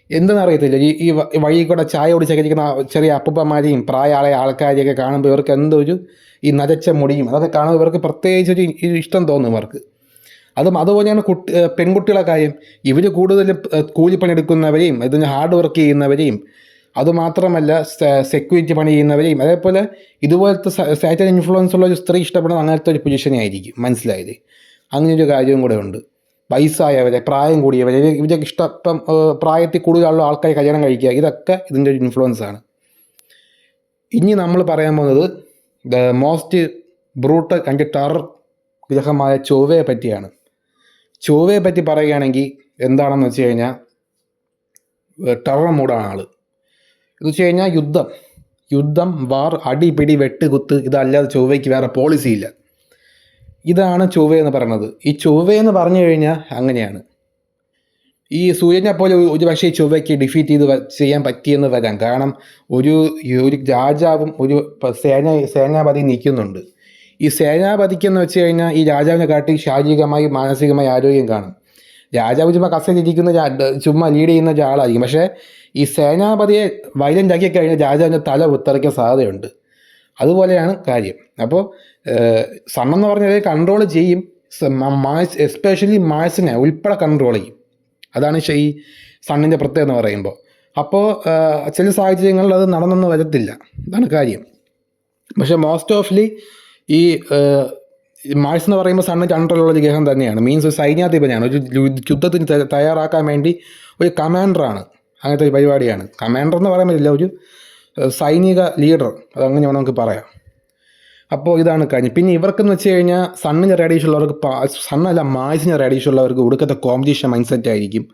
എന്തെന്നറിയത്തില്ല, ഈ വഴി കൂടെ ചായ കുടിച്ചൊക്കെ ചെറിയ അപ്പൂപ്പന്മാരെയും പ്രായമായ ആൾക്കാരെയൊക്കെ കാണുമ്പോൾ ഇവർക്ക് എന്തോ ഈ നരച്ച മുടിയും അതൊക്കെ കാണുമ്പോൾ ഇവർക്ക് പ്രത്യേകിച്ചൊരു ഇഷ്ടം തോന്നും ഇവർക്ക്. അതുപോലെയാണ് പെൺകുട്ടികളെ കാര്യം. ഇവർ കൂടുതലും കൂലിപ്പണിയെടുക്കുന്നവരെയും ഇതിന് ഹാർഡ് വർക്ക് ചെയ്യുന്നവരെയും അതുമാത്രമല്ല സെക്യൂരിറ്റി പണി ചെയ്യുന്നവരെയും അതേപോലെ ഇതുപോലത്തെ സാറ്റേൺ ഇൻഫ്ലുവൻസ് ഉള്ള ഒരു സ്ത്രീ ഇഷ്ടപ്പെടുന്ന അങ്ങനത്തെ ഒരു പൊസിഷനെ ആയിരിക്കും. മനസ്സിലായില്ലേ? അങ്ങനെയൊരു കാര്യവും കൂടെ ഉണ്ട്. വയസ്സായവരെ, പ്രായം കൂടിയവരെ, ഇവരൊക്കെ ഇഷ്ടം പ്രായത്തിൽ കൂടുതലുള്ള ആൾക്കാരെ കല്യാണം കഴിക്കുക, ഇതൊക്കെ ഇതിൻ്റെ ഒരു ഇൻഫ്ലുവൻസാണ്. ഇനി നമ്മൾ പറയാൻ പോകുന്നത് the most brutal and terror ഗ്രഹമായ ചൊവ്വയെ പറ്റിയാണ്. ചൊവ്വയെ പറ്റി പറയുകയാണെങ്കിൽ എന്താണെന്ന് വെച്ച് കഴിഞ്ഞാൽ ടെറർ മൂടാണ് ആൾ. എന്ന് വെച്ച് കഴിഞ്ഞാൽ യുദ്ധം, വാർ, അടിപിടി, വെട്ടുകുത്ത്, ഇതല്ലാതെ ചൊവ്വയ്ക്ക് വേറെ പോളിസി ഇല്ല. ഇതാണ് ചൊവ്വയെന്ന് പറയുന്നത്. ഈ ചൊവ്വയെന്ന് പറഞ്ഞു കഴിഞ്ഞാൽ അങ്ങനെയാണ്. ഈ സൂര്യനെ പോലെ ഒരു പക്ഷേ ഈ ചൊവ്വയ്ക്ക് ഡിഫീറ്റ് ചെയ്യാൻ പറ്റിയെന്ന് വരാം. കാരണം ഒരു രാജാവും ഒരു സേനാപതി നിൽക്കുന്നുണ്ട്. ഈ സേനാപതിക്കെന്ന് വെച്ച് കഴിഞ്ഞാൽ ഈ രാജാവിനെ കാട്ടി ശാരീരികമായി മാനസികമായി ആരോഗ്യം കാണും. രാജാവ് ചുമ്മാ കസേലിരിക്കുന്ന ചുമ്മാ ലീഡ് ചെയ്യുന്ന ഒരാളായിരിക്കും. പക്ഷേ ഈ സേനാപതിയെ വയലൻ്റ് ആക്കി കഴിഞ്ഞാൽ രാജാവിൻ്റെ തല പുറത്തിറക്കാൻ സാധ്യതയുണ്ട്. അതുപോലെയാണ് കാര്യം. അപ്പോൾ സണ്ണെന്ന് പറഞ്ഞാൽ കൺട്രോൾ ചെയ്യും, എസ്പെഷ്യലി മാഴ്സിനെ ഉൾപ്പെടെ കൺട്രോൾ ചെയ്യും. അതാണ് ഈ സണ്ണിൻ്റെ പ്രത്യേകത എന്ന് പറയുമ്പോൾ. അപ്പോൾ ചില സാഹചര്യങ്ങളിൽ അത് നടന്നൊന്നും വരത്തില്ല. ഇതാണ് കാര്യം. പക്ഷേ മോസ്റ്റ് ഓഫ്ലി ഈ മാഴ്സ് എന്ന് പറയുമ്പോൾ സണ്ണ് കൺട്രോളുള്ള ഒരു ഗ്രഹം തന്നെയാണ്. മീൻസ് ഒരു സൈന്യാധിപനാണ്. ഒരു യുദ്ധത്തിന് തയ്യാറാക്കാൻ വേണ്ടി ഒരു കമാൻഡറാണ്. അങ്ങനത്തെ ഒരു പരിപാടിയാണ്. കമാൻഡർ എന്ന് പറയാൻ പറ്റില്ല, ഒരു സൈനിക ലീഡർ, അതങ്ങനെ വേണം നമുക്ക് പറയാം. അപ്പോൾ ഇതാണ് കാര്യം. പിന്നെ ഇവർക്കെന്ന് വെച്ച് കഴിഞ്ഞാൽ സണ്ണിന് റേഡിയേഷൻ ഉള്ളവർക്ക്, സണ്ണല്ല മാഴ്സിന് റേഡിയേഷൻ ഉള്ളവർക്ക് ഒടുക്കത്തെ കോമ്പറ്റീഷൻ മൈൻഡ് സെറ്റ് ആയിരിക്കും.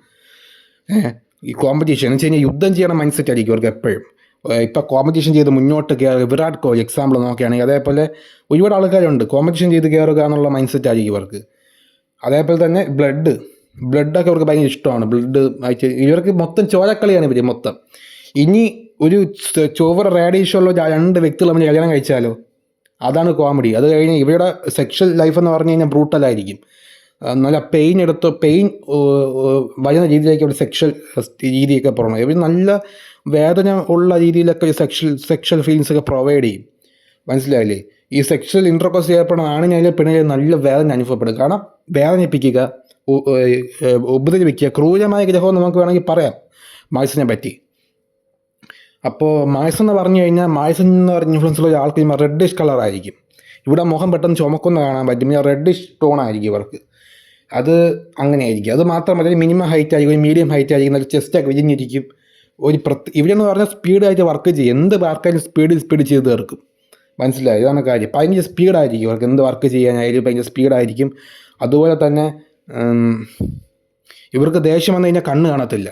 ഈ കോമ്പറ്റീഷൻ എന്ന് വെച്ച് കഴിഞ്ഞാൽ യുദ്ധം ചെയ്യണ മൈൻഡ് സെറ്റ് ആയിരിക്കും ഇവർക്ക് എപ്പോഴും. ഇപ്പോൾ കോമ്പറ്റീഷൻ ചെയ്ത് മുന്നോട്ട് കയറുക, വിരാട് കോഹ്ലി എക്സാമ്പിൾ നോക്കുകയാണെങ്കിൽ, അതേപോലെ ഒരുപാട് ആൾക്കാരുണ്ട് കോമ്പറ്റീഷൻ ചെയ്ത് കയറുക എന്നുള്ള മൈൻഡ് സെറ്റ് ആയിരിക്കും ഇവർക്ക്. അതേപോലെ തന്നെ ബ്ലഡൊക്കെ ഇവർക്ക് ഭയങ്കര ഇഷ്ടമാണ്. ബ്ലഡ് ഇവർക്ക് മൊത്തം ചോരക്കളിയാണ് ഇവർ മൊത്തം. ഇനി ഒരു ചൊവ്വ റേഡിയേഷനുള്ള 2 വ്യക്തികൾ തമ്മിൽ കല്യാണം കഴിച്ചാലോ, അതാണ് കോമഡി. അത് കഴിഞ്ഞ് ഇവരുടെ സെക്ഷൽ ലൈഫ് എന്ന് പറഞ്ഞു കഴിഞ്ഞാൽ ബ്രൂട്ടലായിരിക്കും. നല്ല പെയിൻ വരുന്ന രീതിയിലേക്ക് ഒരു സെക്ഷൽ രീതിയൊക്കെ പോകണം. ഇവർ നല്ല വേദന ഉള്ള രീതിയിലൊക്കെ സെക്ഷൽ ഫീലിങ്സ് ഒക്കെ പ്രൊവൈഡ് ചെയ്യും. മനസ്സിലായില്ലേ? ഈ സെക്ഷൽ ഇൻ്റർകോഴ്സ് ചെയ്യപ്പെടുന്ന ആണിനായാലും പെണ്ണിനായാലും നല്ല വേദന അനുഭവപ്പെടും. കാരണം വേദനിപ്പിക്കുക, ഉപദ്രവിക്കുക, ക്രൂരമായ ഗ്രഹം നമുക്ക് വേണമെങ്കിൽ പറയാം മായ്സിനെ പറ്റി. അപ്പോൾ മായ്സ് എന്ന് പറഞ്ഞു കഴിഞ്ഞാൽ, മായ്സ് എന്ന് പറഞ്ഞ ഇൻഫ്ലുവൻസ് ഉള്ള ആൾക്ക് റെഡിഷ് കളറായിരിക്കും. ഇവിടെ മുഖം പെട്ടെന്ന് ചുമക്കുന്ന കാണാൻ പറ്റും. റെഡിഷ് ടോണായിരിക്കും ഇവർക്ക്. അത് അങ്ങനെയായിരിക്കും. അത് മാത്രമല്ല മിനിമം ഹൈറ്റ് ആയിരിക്കും, മീഡിയം ഹൈറ്റ് ആയിരിക്കും, നല്ല ചെസ്റ്റൊക്കെ വിരിഞ്ഞിരിക്കും. ഇവരെന്ന് പറഞ്ഞാൽ സ്പീഡായിട്ട് വർക്ക് ചെയ്യും. എന്ത് വർക്കായാലും സ്പീഡ് ചെയ്ത് തീർക്കും. മനസ്സിലായി? ഇതാണ് കാര്യം. ഭയങ്കര സ്പീഡായിരിക്കും ഇവർക്ക്. എന്ത് വർക്ക് ചെയ്യാനായാലും ഭയങ്കര സ്പീഡായിരിക്കും. അതുപോലെ തന്നെ ഇവർക്ക് ദേഷ്യം വന്നു കഴിഞ്ഞാൽ കണ്ണ് കാണത്തില്ല.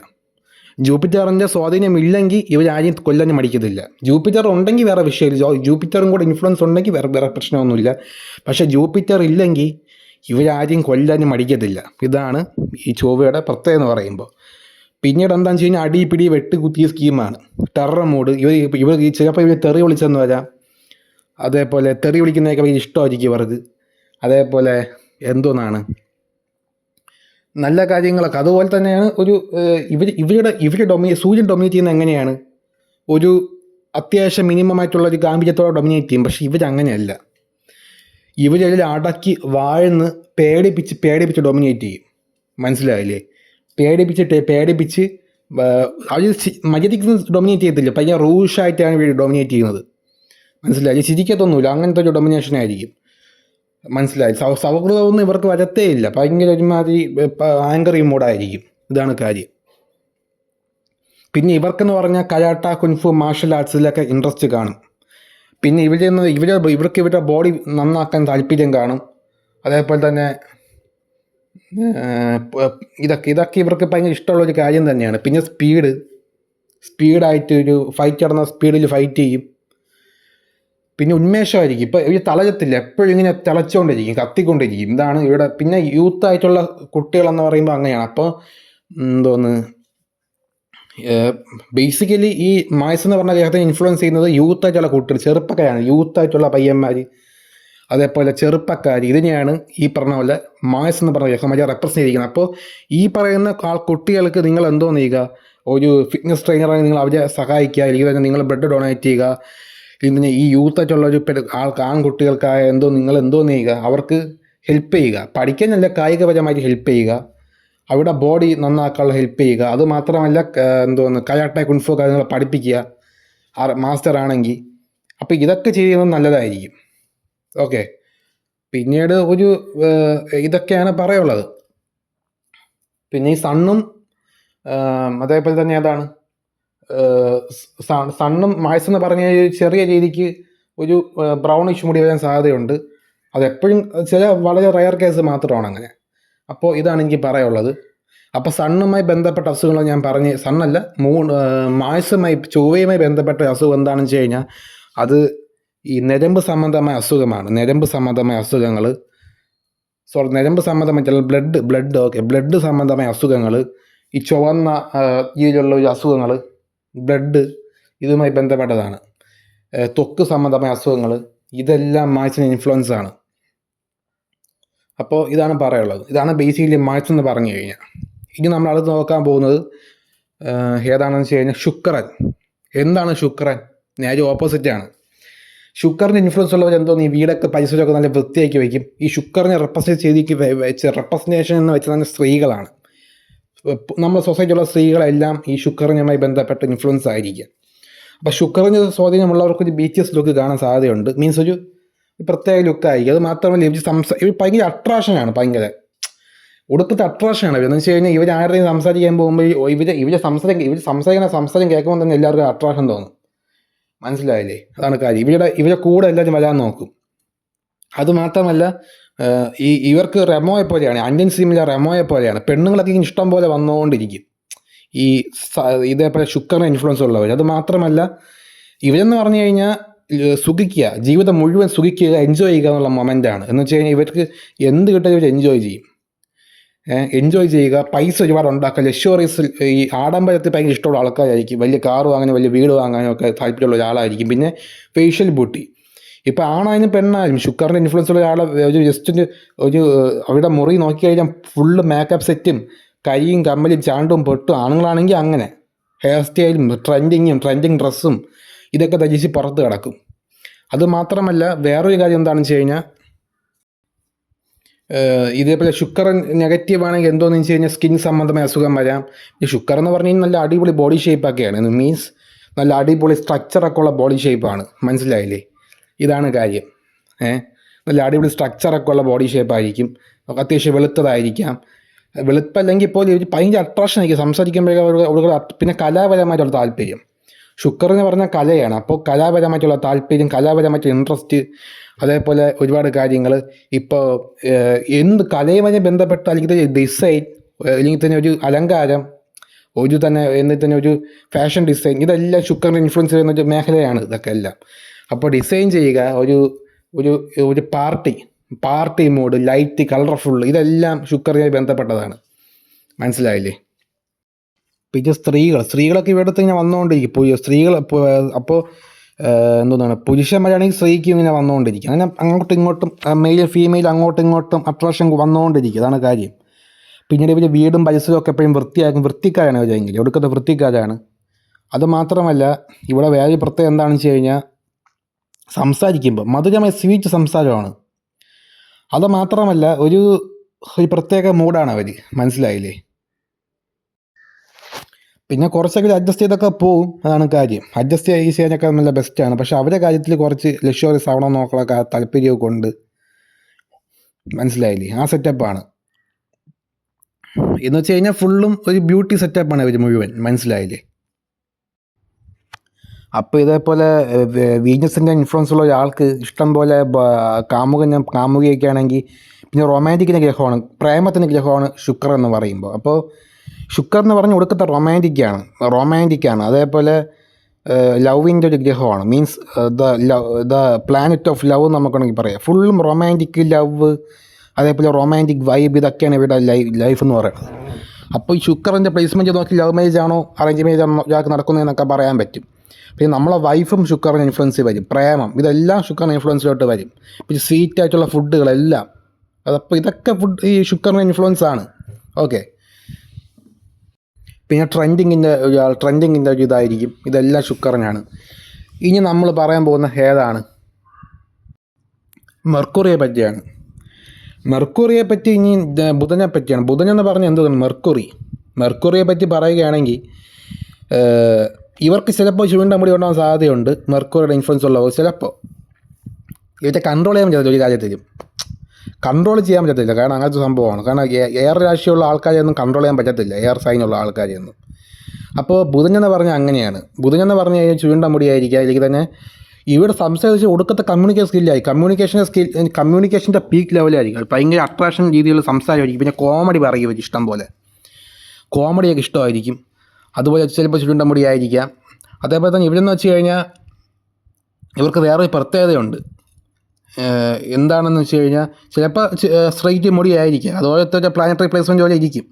ജൂപ്പിറ്ററിൻ്റെ സ്വാധീനം ഇല്ലെങ്കിൽ ഇവരാരെയും കൊല്ലാനും മടിക്കത്തില്ല. ജൂപ്പിറ്റർ ഉണ്ടെങ്കിൽ വേറെ വിഷയമില്ല. ജൂപ്പിറ്ററും കൂടെ ഇൻഫ്ലുവൻസ് ഉണ്ടെങ്കിൽ വേറെ പ്രശ്നമൊന്നുമില്ല. പക്ഷേ ജൂപ്പിറ്റർ ഇല്ലെങ്കിൽ ഇവരാരെയും കൊല്ലാനും മടിക്കത്തില്ല. ഇതാണ് ഈ ചൊവ്വയുടെ പ്രത്യേകത എന്ന് പറയുമ്പോൾ. പിന്നീട് എന്താണെന്ന് വെച്ച് കഴിഞ്ഞാൽ അടിപിടി വെട്ടുകുത്തിയ സ്കീമാണ്. Terror mode. ഇവർ ചിലപ്പോൾ ഇവർ തെറി വിളിച്ചെന്ന് വരാം. അതേപോലെ തെറി വിളിക്കുന്നതൊക്കെ ഭയങ്കര ഇഷ്ടമായിരിക്കും ഇവർക്ക്. അതേപോലെ എന്തോന്നാണ് നല്ല കാര്യങ്ങളൊക്കെ. അതുപോലെ തന്നെയാണ് ഇവരുടെ സൂര്യൻ ഡൊമിനേറ്റ് ചെയ്യുന്നത് എങ്ങനെയാണ്? ഒരു അത്യാവശ്യം മിനിമമായിട്ടുള്ള ഒരു ഗാംഭീര്യത്തോടെ ഡൊമിനേറ്റ് ചെയ്യും. പക്ഷേ ഇവരങ്ങനെയല്ല. ഇവരെല്ലാം അടക്കി വാഴ്ന്ന് പേടിപ്പിച്ച് ഡൊമിനേറ്റ് ചെയ്യും. മനസ്സിലായില്ലേ? പേടിപ്പിച്ച് അവർ മര്യാദയ്ക്ക് ഡൊമിനേറ്റ് ചെയ്യത്തില്ല. ഭയങ്കര റൂഷായിട്ടാണ് ഇവർ ഡൊമിനേറ്റ് ചെയ്യുന്നത്. മനസ്സിലായി? ചിരിക്കത്തൊന്നുമില്ല. അങ്ങനത്തെ ഒരു ഡൊമിനേഷൻ ആയിരിക്കും. മനസ്സിലായി? സൗഹൃദമൊന്നും ഇവർക്ക് വരത്തേ ഇല്ല. ഭയങ്കര ഒരുമാതിരി ആങ്കറി മൂഡായിരിക്കും. ഇതാണ് കാര്യം. പിന്നെ ഇവർക്കെന്ന് പറഞ്ഞാൽ കരാട്ട, കുൻഫു, മാർഷൽ ആർട്സിലൊക്കെ ഇൻട്രസ്റ്റ് കാണും. പിന്നെ ഇവർക്ക് ഇവരുടെ ബോഡി നന്നാക്കാൻ താല്പര്യം കാണും. അതേപോലെ തന്നെ ഇതൊക്കെ ഇവർക്ക് ഭയങ്കര ഇഷ്ടമുള്ളൊരു കാര്യം തന്നെയാണ്. പിന്നെ സ്പീഡായിട്ട് ഒരു ഫൈറ്റ് നടന്ന സ്പീഡിൽ ഫൈറ്റ് ചെയ്യും. പിന്നെ ഉന്മേഷമായിരിക്കും. ഇപ്പോൾ ഇവർ തളരത്തില്ല. എപ്പോഴും ഇങ്ങനെ തിളച്ചുകൊണ്ടിരിക്കും, കത്തിക്കൊണ്ടിരിക്കും. ഇതാണ് ഇവിടെ. പിന്നെ യൂത്തായിട്ടുള്ള കുട്ടികളെന്ന് പറയുമ്പോൾ അങ്ങനെയാണ്. അപ്പോൾ ബേസിക്കലി ഈ മായ്സ് എന്ന് പറഞ്ഞ ഗ്രഹത്തെ ഇൻഫ്ലുവൻസ് ചെയ്യുന്നത് യൂത്തായിട്ടുള്ള കുട്ടികൾ, ചെറുപ്പക്കാരാണ്. യൂത്തായിട്ടുള്ള പയ്യന്മാർ, അതേപോലെ ചെറുപ്പക്കാർ, ഇതിനെയാണ് ഈ പറഞ്ഞ പോലെ മായ്സ് എന്ന് പറഞ്ഞ ഗ്രഹം റെപ്രസെൻ്റ് ചെയ്തിരിക്കുന്നത്. അപ്പോൾ ഈ പറയുന്ന കുട്ടികൾക്ക് നിങ്ങൾ എന്തോ ചെയ്യുക, ഒരു ഫിറ്റ്നസ് ട്രെയിനറായി നിങ്ങൾ അവരെ സഹായിക്കുക, അല്ലെങ്കിൽ തന്നെ നിങ്ങൾ ബ്ലഡ് ഡൊണേറ്റ് ചെയ്യുക. പിന്നെ ഈ യൂത്തായിട്ടുള്ള ഒരു ആൺകുട്ടികൾക്കായ നിങ്ങൾ എന്തോ ചെയ്യുക, അവർക്ക് ഹെൽപ്പ് ചെയ്യുക. പഠിക്കാനല്ല, കായികപരമായിട്ട് ഹെൽപ്പ് ചെയ്യുക. അവരുടെ ബോഡി നന്നാക്കാനുള്ള ഹെൽപ്പ് ചെയ്യുക. അത് മാത്രമല്ല കരാട്ടെ, കുൻഫു കാര്യങ്ങൾ പഠിപ്പിക്കുക മാസ്റ്റർ ആണെങ്കിൽ. അപ്പോൾ ഇതൊക്കെ ചെയ്യുന്നത് നല്ലതായിരിക്കും. ഓക്കെ. പിന്നീട് ഇതൊക്കെയാണ് പറയാനുള്ളത്. പിന്നെ ഈ സണ്ണും അതേപോലെ തന്നെ ഏതാണ് സണ്ണും മായ്സ് എന്ന് പറഞ്ഞ ചെറിയ രീതിക്ക് ഒരു ബ്രൗണിഷ് മുടി വരാൻ സാധ്യതയുണ്ട്. അതെപ്പോഴും വളരെ റയർ കേസ് മാത്രമാണ് അങ്ങനെ. അപ്പോൾ ഇതാണ് എനിക്ക് പറയാനുള്ളത്. അപ്പോൾ സണ്ണുമായി ബന്ധപ്പെട്ട അസുഖങ്ങൾ ഞാൻ പറഞ്ഞ്, സണ്ണല്ല ചൊവ്വയുമായി ബന്ധപ്പെട്ട അസുഖം എന്താണെന്ന് വെച്ച് കഴിഞ്ഞാൽ അത് ഈ നരമ്പ് സംബന്ധമായ അസുഖമാണ്. നരമ്പ് സംബന്ധമായ അസുഖങ്ങൾ, ഈ ചുവന്ന രീതിയിലുള്ള ഒരു അസുഖങ്ങൾ, ഇതുമായി ബന്ധപ്പെട്ടതാണ്. ത്വക്ക് സംബന്ധമായ അസുഖങ്ങൾ, ഇതെല്ലാം മായ്സിന് ഇൻഫ്ലുവൻസ് ആണ്. അപ്പോൾ ഇതാണ് പറയാനുള്ളത്. ഇതാണ് ബേസിക്കലി മായ്സ് എന്ന് പറഞ്ഞു കഴിഞ്ഞാൽ. ഇനി നമ്മൾ അടുത്ത് നോക്കാൻ പോകുന്നത് ഏതാണെന്ന് വെച്ച് കഴിഞ്ഞാൽ ശുക്രൻ. എന്താണ് ശുക്രൻ? നേരെ ഓപ്പോസിറ്റാണ്. ശുക്രൻ്റെ ഇൻഫ്ലുവൻസ് ഉള്ളവർ ഈ വീടൊക്കെ പരിസരമൊക്കെ നല്ല വൃത്തിയാക്കി വയ്ക്കും. ഈ ശുക്രനെ റെപ്രസെൻറ്റേഷൻ എന്ന് വെച്ചാൽ തന്നെ സ്ത്രീകളാണ്. നമ്മുടെ സൊസൈറ്റിയിലുള്ള സ്ത്രീകളെല്ലാം ഈ ശുക്രനുമായി ബന്ധപ്പെട്ട ഇൻഫ്ലുവൻസ് ആയിരിക്കും. അപ്പോൾ ശുക്രന് സ്വാധീനമുള്ളവർക്ക് ഒരു BTS ലുക്ക് കാണാൻ സാധ്യതയുണ്ട്. മീൻസ് ഒരു പ്രത്യേക ലുക്കായിരിക്കും. അത് മാത്രമല്ല ഇവർ ഭയങ്കര അട്രാക്ഷനാണ്. ഭയങ്കര ഒടുക്കത്തെ അട്രാക്ഷനാണ്. എന്ന് വെച്ച് കഴിഞ്ഞാൽ ഇവർ ആരുടെയും സംസാരിക്കാൻ പോകുമ്പോൾ ഇവർ സംസാരം കേൾക്കുമ്പോൾ തന്നെ എല്ലാവർക്കും അട്രാക്ഷൻ തോന്നും. മനസ്സിലായില്ലേ? അതാണ് കാര്യം. ഇവരുടെ കൂടെ എല്ലാവരും വരാൻ നോക്കും. അതുമാത്രമല്ല ഇവർക്ക് റെമോയെ പോലെയാണ്, ഇന്ത്യൻ സിനിമയിലെ റെമോയെ പോലെയാണ്. പെണ്ണുങ്ങളൊക്കെ ഇഷ്ടം പോലെ വന്നുകൊണ്ടിരിക്കും. ഈ ഇതേപോലെ ശുക്രൻ്റെ ഇൻഫ്ലുവൻസ് ഉള്ളവർ. അത് മാത്രമല്ല ഇവരെന്ന് പറഞ്ഞു കഴിഞ്ഞാൽ സുഖിക്കുക, ജീവിതം മുഴുവൻ സുഖിക്കുക, എൻജോയ് ചെയ്യുക എന്നുള്ള മൊമെൻ്റാണ്. എന്ന് വെച്ച് കഴിഞ്ഞാൽ ഇവർക്ക് എന്ത് കിട്ടാൻ ഇവർ എൻജോയ് ചെയ്യും. എൻജോയ് ചെയ്യുക, പൈസ ഒരുപാട് ഉണ്ടാക്കുക, ലക്ഷറീസ് ഈ ആഡംബരത്തിൽ ഭയങ്കര ഇഷ്ടമുള്ള ആൾക്കാരായിരിക്കും. വലിയ കാർ വാങ്ങാനും വലിയ വീട് വാങ്ങാനും ഒക്കെ താല്പര്യമുള്ള ഒരാളായിരിക്കും. പിന്നെ ഫേഷ്യൽ ബ്യൂട്ടി, ഇപ്പോൾ ആണായാലും പെണ്ണായാലും ശുക്രൻ്റെ ഇൻഫ്ലുവൻസ് ഉള്ള ഒരാളെ ഒരു ജസ്റ്റ് ഒരു അവരുടെ മുറി നോക്കി കഴിഞ്ഞാൽ ഫുള്ള് മേക്കപ്പ് സെറ്റും കൈയും കമ്മലും ചാണ്ടും പൊട്ടും. ആണുങ്ങളാണെങ്കിൽ അങ്ങനെ ഹെയർ സ്റ്റൈലും ട്രെൻഡിങ് ഡ്രസ്സും ഇതൊക്കെ ധരിച്ച് പുറത്ത് കിടക്കും. അത് മാത്രമല്ല വേറൊരു കാര്യം എന്താണെന്ന് വെച്ച് കഴിഞ്ഞാൽ ഇതേപോലെ ശുക്രൻ നെഗറ്റീവ് ആണെങ്കിൽ എന്തോന്ന് വെച്ച് കഴിഞ്ഞാൽ സ്കിൻ സംബന്ധമായ അസുഖം വരാം. ഈ ശുക്രൻ എന്ന് പറഞ്ഞു കഴിഞ്ഞാൽ നല്ല അടിപൊളി ബോഡി ഷേപ്പൊക്കെയാണ്. മീൻസ് നല്ല അടിപൊളി സ്ട്രക്ചറൊക്കെ ഉള്ള ബോഡി ഷേപ്പാണ്. മനസ്സിലായില്ലേ? ഇതാണ് കാര്യം. നല്ല അടിപൊളി സ്ട്രക്ചറൊക്കെ ഉള്ള ബോഡി ഷേപ്പായിരിക്കും. അത്യാവശ്യം വെളുത്തതായിരിക്കാം. വെളുപ്പല്ലെങ്കിൽ പോലും ഒരു ഭയങ്കര അട്രാക്ഷൻ ആയിരിക്കും സംസാരിക്കുമ്പോഴേക്കും. പിന്നെ കലാപരമായിട്ടുള്ള താല്പര്യം, ശുക്രൻ എന്ന് പറഞ്ഞാൽ കലയാണ്. അപ്പോൾ കലാപരമായിട്ടുള്ള താല്പര്യം, കലാപരമായിട്ടുള്ള ഇൻട്രസ്റ്റ്, അതേപോലെ ഒരുപാട് കാര്യങ്ങൾ. ഇപ്പോൾ എന്ത് കലയുമായി ബന്ധപ്പെട്ട അല്ലെങ്കിൽ ഡിസൈൻ, അല്ലെങ്കിൽ തന്നെ ഒരു അലങ്കാരം, എന്നിട്ട് തന്നെ ഒരു ഫാഷൻ ഡിസൈൻ, ഇതെല്ലാം ശുക്രൻ്റെ ഇൻഫ്ലുവൻസ് ചെയ്യുന്ന ഒരു മേഖലയാണ് ഇതൊക്കെ എല്ലാം. അപ്പോൾ ഡിസൈൻ ചെയ്യുക, ഒരു പാർട്ടി മൂഡ്, ലൈറ്റ്, കളർഫുൾ, ഇതെല്ലാം ശുക്രനുമായി ബന്ധപ്പെട്ടതാണ്. മനസ്സിലായില്ലേ? പിന്നെ സ്ത്രീകളൊക്കെ ഇവിടുത്തെ ഇങ്ങനെ വന്നുകൊണ്ടിരിക്കും. സ്ത്രീകൾ അപ്പോൾ എന്താണ്, പുരുഷന്മാരാണെങ്കിൽ സ്ത്രീക്ക് ഇങ്ങനെ വന്നുകൊണ്ടിരിക്കും. അങ്ങനെ അങ്ങോട്ടും ഇങ്ങോട്ടും മെയിൽ ഫീമെയിൽ അങ്ങോട്ടും ഇങ്ങോട്ടും അട്രാക്ഷൻ വന്നുകൊണ്ടിരിക്കും. അതാണ് കാര്യം. പിന്നീട് ഇവർ വീടും പരിസരവും ഒക്കെ എപ്പോഴും വൃത്തിക്കാരാണ് ഇവരെങ്കിൽ, ഒടുക്കത്തെ വൃത്തിക്കാരാണ്. അത് മാത്രമല്ല ഇവിടെ വേറെ പ്രത്യേകം എന്താണെന്ന് വെച്ച് കഴിഞ്ഞാൽ സംസാരിക്കുമ്പോൾ മധുരമായ സ്വീറ്റ് സംസാരമാണ്. അത് മാത്രമല്ല ഒരു പ്രത്യേക മൂഡാണ് അവർ. മനസ്സിലായില്ലേ? പിന്നെ കുറച്ചൊക്കെ അഡ്ജസ്റ്റ് ചെയ്തൊക്കെ പോവും. അതാണ് കാര്യം. അഡ്ജസ്റ്റ് ചെയ്യാനൊക്കെ നല്ല ബെസ്റ്റാണ്. പക്ഷെ അവരുടെ കാര്യത്തിൽ കുറച്ച് ലക്ഷറീസ് ആവണം നോക്കാനൊക്കെ താല്പര്യമൊക്കെ ഉണ്ട്. മനസ്സിലായില്ലേ? ആ സെറ്റപ്പാണ്. എന്ന് വെച്ച് കഴിഞ്ഞാൽ ഫുള്ളും ഒരു ബ്യൂട്ടി സെറ്റപ്പാണ് ഇവർ മുഴുവൻ. മനസ്സിലായില്ലേ? അപ്പോൾ ഇതേപോലെ വീനസിൻ്റെ ഇൻഫ്ലുവൻസ് ഉള്ള ഒരാൾക്ക് ഇഷ്ടം പോലെ കാമുകിയൊക്കെ ആണെങ്കിൽ, പിന്നെ റൊമാൻറ്റിക്കിൻ്റെ ഗ്രഹമാണ്, പ്രേമത്തിൻ്റെ ഗ്രഹമാണ് ശുക്രൻ എന്ന് പറയുമ്പോൾ. അപ്പോൾ ശുക്രൻ എന്ന് പറഞ്ഞാൽ ഒടുക്കത്തെ റൊമാൻറ്റിക്കാണ്. അതേപോലെ ലവിൻ്റെ ഒരു ഗ്രഹമാണ്. Means the planet of love നമുക്കാണെങ്കിൽ പറയാം. ഫുള്ളും റൊമാൻറ്റിക് ലവ്, അതേപോലെ റൊമാൻറ്റിക് വൈബ്, ഇതൊക്കെയാണ് ഇവിടെ ലൈഫ് എന്ന് പറയുന്നത്. അപ്പോൾ ഈ ശുക്രൻ്റെ പ്ലേസ്മെൻറ്റ് നോക്കി ലവ് മാരേജ് ആണോ അറേഞ്ച് മാരേജ് ആണോ ഒരാൾക്ക് നടക്കുന്നതെന്നൊക്കെ പറയാൻ പറ്റും. പിന്നെ നമ്മളെ വൈഫും ശുക്രൻ ഇൻഫ്ലുവൻസ് വരും, പ്രേമം, ഇതെല്ലാം ശുക്രൻ ഇൻഫ്ലുവൻസിലോട്ട് വരും. പിന്നെ സ്വീറ്റ് ആയിട്ടുള്ള ഫുഡുകളെല്ലാം, അതപ്പോൾ ഇതൊക്കെ ഈ ശുക്രൻ ഇൻഫ്ലുവൻസ് ആണ്. ഓക്കെ. പിന്നെ ട്രെൻഡിങ്ങിൻ്റെ ഒരു ഇതായിരിക്കും. ഇതെല്ലാം ശുക്രനാണ്. ഇനി നമ്മൾ പറയാൻ പോകുന്ന ഏതാണ്? മെർക്കുറിയെ പറ്റിയാണ്. മെർക്കുറിയെ പറ്റി ഇനി ബുധനെ പറ്റിയാണ്. ബുധൻ എന്ന് പറഞ്ഞാൽ എന്താണ്? മെർക്കുറിയെ പറ്റി പറയുകയാണെങ്കിൽ ഇവർക്ക് ചിലപ്പോൾ ചുരുണ്ട മുടി ഉണ്ടാകാൻ സാധ്യതയുണ്ട്. മെർക്കുറിയുടെ ഇൻഫ്ലുവൻസ് ഉള്ളവർ ചിലപ്പോൾ ഇവരെ കൺട്രോൾ ചെയ്യാൻ പറ്റത്തില്ല. ഒരു കാര്യത്തിലും കൺട്രോൾ ചെയ്യാൻ പറ്റത്തില്ല. കാരണം അങ്ങനത്തെ സംഭവമാണ്. കാരണം എയർ രാശിയുള്ള ആൾക്കാരെയൊന്നും കൺട്രോൾ ചെയ്യാൻ പറ്റത്തില്ല, എയർ സൈനുള്ള ആൾക്കാരെയൊന്നും. അപ്പോൾ ബുധൻ എന്ന് പറഞ്ഞാൽ അങ്ങനെയാണ്. ബുധൻ എന്ന് പറഞ്ഞു കഴിഞ്ഞാൽ ചുരുണ്ട മുടിയായിരിക്കുക, അല്ലെങ്കിൽ തന്നെ ഇവിടെ സംസാരിച്ച് ഒടുക്കത്തെ കമ്മ്യൂണിക്കേഷൻ്റെ പീക്ക് ലെവലായിരിക്കും. ഭയങ്കര അട്രാക്ഷൻ രീതിയിലുള്ള സംസാരമായിരിക്കും. പിന്നെ കോമഡി പറയും ഇഷ്ടം പോലെ, കോമഡിയൊക്കെ ഇഷ്ടമായിരിക്കും. അതുപോലെ ചിലപ്പോൾ ചുരുണ്ട മുടിയായിരിക്കാം. അതേപോലെ തന്നെ ഇവരെന്ന് വെച്ച് കഴിഞ്ഞാൽ ഇവർക്ക് വേറൊരു പ്രത്യേകതയുണ്ട്. എന്താണെന്ന് വെച്ച് കഴിഞ്ഞാൽ ചിലപ്പോൾ സ്ട്രെയിറ്റ് മുടിയായിരിക്കും, അതുപോലത്തെ പ്ലാനറ്ററി പ്ലേസ്മെൻറ്റ് പോലെ ഇരിക്കും.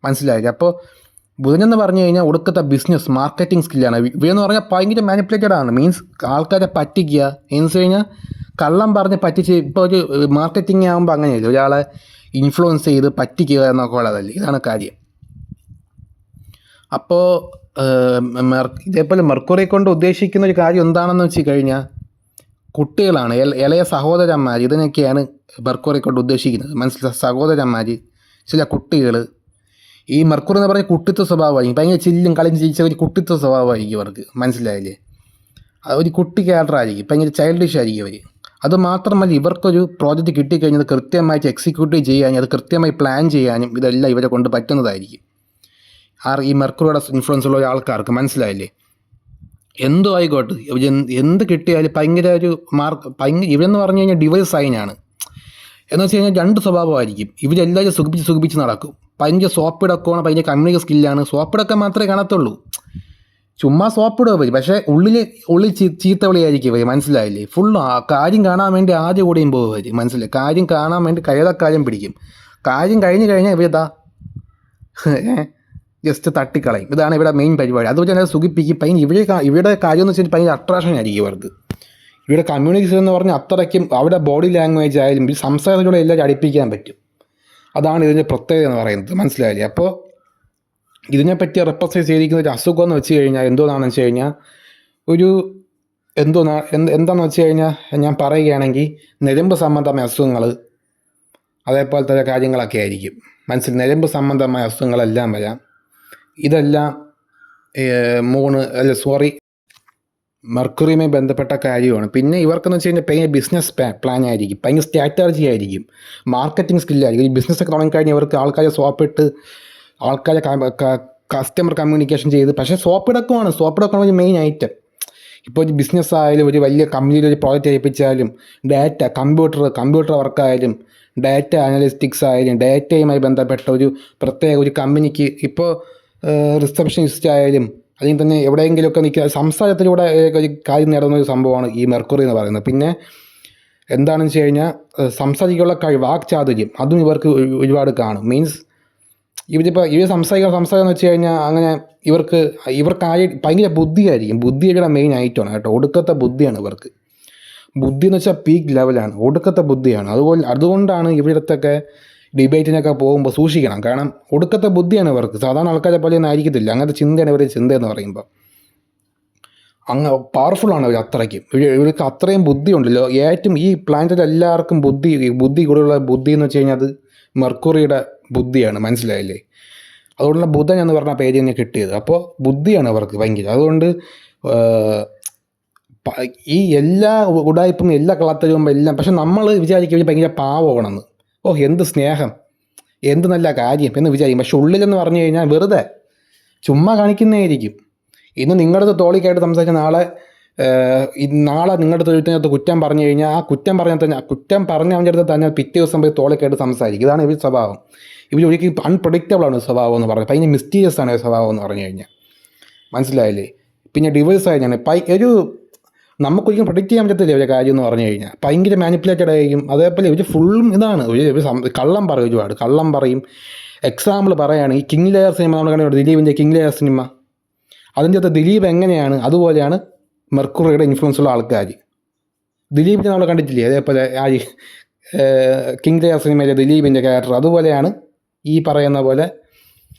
മനസ്സിലായില്ലേ? അപ്പോൾ ബുധനെന്ന് പറഞ്ഞു കഴിഞ്ഞാൽ ഒടുക്കത്തെ ബിസിനസ് മാർക്കറ്റിംഗ് സ്കില്ലാണ്. ഇവയെന്ന് പറഞ്ഞാൽ ഭയങ്കര മാനിപ്പുലേറ്റഡ് ആണ്. മീൻസ് ആൾക്കാരെ പറ്റിക്കുക എന്ന് വെച്ച് കഴിഞ്ഞാൽ കള്ളം പറഞ്ഞ് പറ്റിച്ച്. ഇപ്പോൾ ഒരു മാർക്കറ്റിംഗ് ആകുമ്പോൾ അങ്ങനെയല്ല, ഒരാളെ ഇൻഫ്ലുവൻസ് ചെയ്ത് പറ്റിക്കുക എന്നൊക്കെ ഉള്ളതല്ലേ. ഇതാണ് കാര്യം. അപ്പോൾ ഇതേപോലെ മെർക്കുറിയെ കൊണ്ട് ഉദ്ദേശിക്കുന്ന ഒരു കാര്യം എന്താണെന്ന് വെച്ച് കഴിഞ്ഞാൽ കുട്ടികളാണ്, ഇളയ സഹോദരന്മാർ. ഇതിനൊക്കെയാണ് മെർക്കുറിയെ കൊണ്ട് ഉദ്ദേശിക്കുന്നത്. മനസ്സിലായ? സഹോദരന്മാർ, ചില കുട്ടികൾ. ഈ മെർക്കുറി എന്ന് പറഞ്ഞാൽ കുട്ടിത്വ സ്വഭാവമായിരിക്കും. ഭയങ്കര ചില്ലും കളിയും ചിരിച്ച ഒരു കുട്ടിത്വ സ്വഭാവമായിരിക്കും അവർക്ക്. മനസ്സിലായില്ലേ? ഒരു കുട്ടി ക്യാരക്ടറായിരിക്കും, ഭയങ്കര ചൈൽഡിഷ് ആയിരിക്കും അവർ. അത് മാത്രമല്ല ഇവർക്കൊരു പ്രോജക്റ്റ് കിട്ടിക്കഴിഞ്ഞത് കൃത്യമായിട്ട് എക്സിക്യൂട്ടീവ് ചെയ്യാനും അത് കൃത്യമായി പ്ലാൻ ചെയ്യാനും ഇതെല്ലാം ഇവരെ കൊണ്ട് പറ്റുന്നതായിരിക്കും. ഈ മെർക്കുറിയുടെ ഇൻഫ്ലുവൻസ് ഉള്ള ആൾക്കാർക്ക്. മനസ്സിലായില്ലേ? എന്തോ ആയിക്കോട്ടെ, എന്ത് കിട്ടിയാലും ഭയങ്കര ഒരു ഇവരെന്ന് പറഞ്ഞു കഴിഞ്ഞാൽ ഡിവൈസ് സൈനാണ്. എന്ന് വെച്ച് കഴിഞ്ഞാൽ രണ്ട് സ്വഭാവമായിരിക്കും. ഇവരെല്ലാവരും സുഖിപ്പിച്ച് നടക്കും. ഭയങ്കര സോപ്പിടക്കമാണ്, ഭയങ്കര കമ്മ്യൂണിക്കേഷൻ സ്കില്ലാണ്. സോപ്പിടക്കം മാത്രമേ കാണത്തുള്ളൂ, ചുമ്മാ സോപ്പിടുക പോയി. പക്ഷേ ഉള്ളിൽ ചീത്ത വിളിയായിരിക്കും പോയി, മനസ്സിലായില്ലേ? ഫുള്ള് കാര്യം കാണാൻ വേണ്ടി ആദ്യം കൂടെയും പോകും അവർ, മനസ്സിലായി? കാര്യം കാണാൻ വേണ്ടി കാര്യം പിടിക്കും. കാര്യം കഴിഞ്ഞ് കഴിഞ്ഞാൽ ഇവരിതാ ജസ്റ്റ് തട്ടിക്കളയും. ഇതാണ് ഇവിടെ മെയിൻ പരിപാടി. അതുപോലെ തന്നെ സുഖിപ്പിക്കും. ഇവരുടെ കാര്യം എന്ന് വെച്ചാൽ ഭയങ്കര അട്രാക്ഷൻ ആയിരിക്കും ഇവർക്ക്. ഇവിടെ കമ്മ്യൂണിക്കേഷൻ എന്ന് പറഞ്ഞാൽ അത്രയ്ക്കും അവിടെ ബോഡി ലാംഗ്വേജ് ആയാലും സംസാരത്തിലൂടെ എല്ലാവരും അടുപ്പിക്കാൻ പറ്റും. അതാണ് ഇതിൻ്റെ പ്രത്യേകത എന്ന് പറയുന്നത്, മനസ്സിലായില്ലേ? അപ്പോൾ ഇതിനെപ്പറ്റി റെപ്രസെൻറ്റ് ചെയ്തിരിക്കുന്ന ഒരു അസുഖം എന്ന് വെച്ച് കഴിഞ്ഞാൽ എന്താണെന്ന് വെച്ച് കഴിഞ്ഞാൽ എന്താണെന്ന് വെച്ച് കഴിഞ്ഞാൽ ഞാൻ പറയുകയാണെങ്കിൽ ഞരമ്പ് സംബന്ധമായ അസുഖങ്ങൾ, അതേപോലത്തെ കാര്യങ്ങളൊക്കെ ആയിരിക്കും. ഞരമ്പ് സംബന്ധമായ അസുഖങ്ങളെല്ലാം വരാം. ഇതെല്ലാം മെർക്കുറിയുമായി ബന്ധപ്പെട്ട കാര്യമാണ്. പിന്നെ ഇവർക്കെന്ന് വെച്ച് കഴിഞ്ഞാൽ ഭയങ്കര ബിസിനസ് പ്ലാൻ ആയിരിക്കും, ഭയങ്കര സ്ട്രാറ്റജി ആയിരിക്കും, മാർക്കറ്റിംഗ് സ്കില്ലായിരിക്കും. ഈ ബിസിനസ്സൊക്കെ തുടങ്ങിക്കഴിഞ്ഞാൽ ഇവർക്ക് ആൾക്കാരെ സോപ്പിട്ട് ആൾക്കാരെ കസ്റ്റമർ കമ്മ്യൂണിക്കേഷൻ ചെയ്ത്, പക്ഷേ സോപ്പിടക്കമാണ് ഒരു മെയിൻ ഐറ്റം. ഇപ്പോൾ ഒരു ബിസിനസ് ആയാലും ഒരു വലിയ കമ്പനിയിൽ ഒരു പ്രോജക്റ്റ് ഏൽപ്പിച്ചാലും കമ്പ്യൂട്ടർ വർക്കായാലും ഡാറ്റ അനലിറ്റിക്സ് ആയാലും ഡാറ്റയുമായി ബന്ധപ്പെട്ട ഒരു കമ്പനിക്ക് ഇപ്പോൾ റിസപ്ഷനിസ്റ്റ് ആയാലും അല്ലെങ്കിൽ തന്നെ എവിടെയെങ്കിലുമൊക്കെ നിൽക്കുക സംസാരത്തിലൂടെ ഒരു കാര്യം നേടുന്ന ഒരു സംഭവമാണ് ഈ മെർക്കുറി എന്ന് പറയുന്നത്. പിന്നെ എന്താണെന്ന് വെച്ച് കഴിഞ്ഞാൽ സംസാരിക്കാനുള്ള വാക്ചാതുര്യം അതും ഇവർക്ക് ഒരുപാട് കാണും. മീൻസ് ഇവർ സംസാരം എന്ന് വെച്ച് കഴിഞ്ഞാൽ അങ്ങനെ ഇവർക്ക് ഭയങ്കര ബുദ്ധിയായിരിക്കും. ബുദ്ധിയുടെ മെയിൻ ഐറ്റമാണ് കേട്ടോ. ഒടുക്കത്തെ ബുദ്ധിയാണ് ഇവർക്ക്. ബുദ്ധി എന്ന് വെച്ചാൽ പീക്ക് ലെവലാണ്, ഒടുക്കത്തെ ബുദ്ധിയാണ്. അതുകൊണ്ടാണ് ഇവിടത്തൊക്കെ ഡിബേറ്റിനൊക്കെ പോകുമ്പോൾ സൂക്ഷിക്കണം. കാരണം ഒടുക്കത്തെ ബുദ്ധിയാണ് ഇവർക്ക്. സാധാരണ ആൾക്കാരെ പോലെ ഒന്നും ആയിരിക്കത്തില്ല. അങ്ങനത്തെ ചിന്തയാണ് ഇവരുടെ ചിന്ത എന്ന് പറയുമ്പോൾ. അങ്ങ് പവർഫുള്ളാണ് ഇവർ അത്രയ്ക്കും. ഇവർക്ക് അത്രയും ബുദ്ധിയുണ്ടല്ലോ. ഏറ്റവും ഈ പ്ലാനറ്റിൽ എല്ലാവർക്കും ബുദ്ധി കൂടുതലുള്ള ബുദ്ധി എന്ന് വെച്ച് കഴിഞ്ഞാൽ അത് മെർക്കുറിയുടെ ബുദ്ധിയാണ്, മനസ്സിലായില്ലേ? അതുകൊണ്ടുള്ള ബുധൻ എന്ന് പറഞ്ഞ പേര് തന്നെ കിട്ടിയത്. അപ്പോൾ ബുദ്ധിയാണ് അവർക്ക് ഭയങ്കര. അതുകൊണ്ട് ഈ എല്ലാ ഉടായ്പും എല്ലാ കളത്തലും എല്ലാം, പക്ഷെ നമ്മൾ വിചാരിക്കും ഭയങ്കര പാവമാണെന്ന്. എന്ത് സ്നേഹം, എന്ത് നല്ല കാര്യം എന്ന് വിചാരിക്കും. പക്ഷെ ഉള്ളിലെന്ന് പറഞ്ഞു കഴിഞ്ഞാൽ വെറുതെ ചുമ്മാ കാണിക്കുന്നതായിരിക്കും. ഇന്ന് നിങ്ങളുടെ അടുത്ത് തോളിക്കായിട്ട് സംസാരിച്ച നാളെ നിങ്ങളുടെ തൊഴിലിനകത്ത് കുറ്റം പറഞ്ഞു കഴിഞ്ഞാൽ ആ കുറ്റം പറഞ്ഞ അവൻ്റെ അടുത്ത് തന്നെ പിറ്റേ ദിവസം പോയി തോളിക്കായിട്ട് സംസാരിക്കും. ഇതാണ് ഇവർ സ്വഭാവം. ഇവർ ഒരിക്കലും അൺപ്രഡിക്റ്റബിളാണ് സ്വഭാവം എന്ന് പറഞ്ഞത്. ഭയങ്കര മിസ്റ്റീരിയസ് ആണ് സ്വഭാവം എന്ന് പറഞ്ഞു കഴിഞ്ഞാൽ, മനസ്സിലായില്ലേ? പിന്നെ ഡിവേഴ്സായി ഞാൻ നമുക്കൊരിക്കലും പ്രൊഡിക്റ്റ് ചെയ്യാൻ പറ്റത്തില്ല ഇവരുടെ കാര്യം എന്ന് പറഞ്ഞു കഴിഞ്ഞാൽ. ഭയങ്കര മാനിപ്പുലേറ്റഡ് ആയിരിക്കും. അതേപോലെ ഇവർ ഫുള്ളും ഇതാണ്, കള്ളം പറയും, ഒരുപാട് കള്ളം പറയും. എക്സാമ്പിൾ പറയുകയാണെങ്കിൽ കിങ് ലെയർ സിനിമ നമ്മൾ കണ്ടിട്ടുണ്ട്, ദിലീപിൻ്റെ കിങ് ലെയർ സിനിമ. അതിൻ്റെ അകത്ത് ദിലീപ് എങ്ങനെയാണ് അതുപോലെയാണ് മെർക്കുറിയുടെ ഇൻഫ്ലുവൻസ് ഉള്ള ആൾക്കാർ. ദിലീപിനെ നമ്മൾ കണ്ടിട്ടില്ലേ? അതേപോലെ കിങ് ലെയർ സിനിമയിലെ ദിലീപിൻ്റെ ക്യാരക്ടർ അതുപോലെയാണ് ഈ പറയുന്ന പോലെ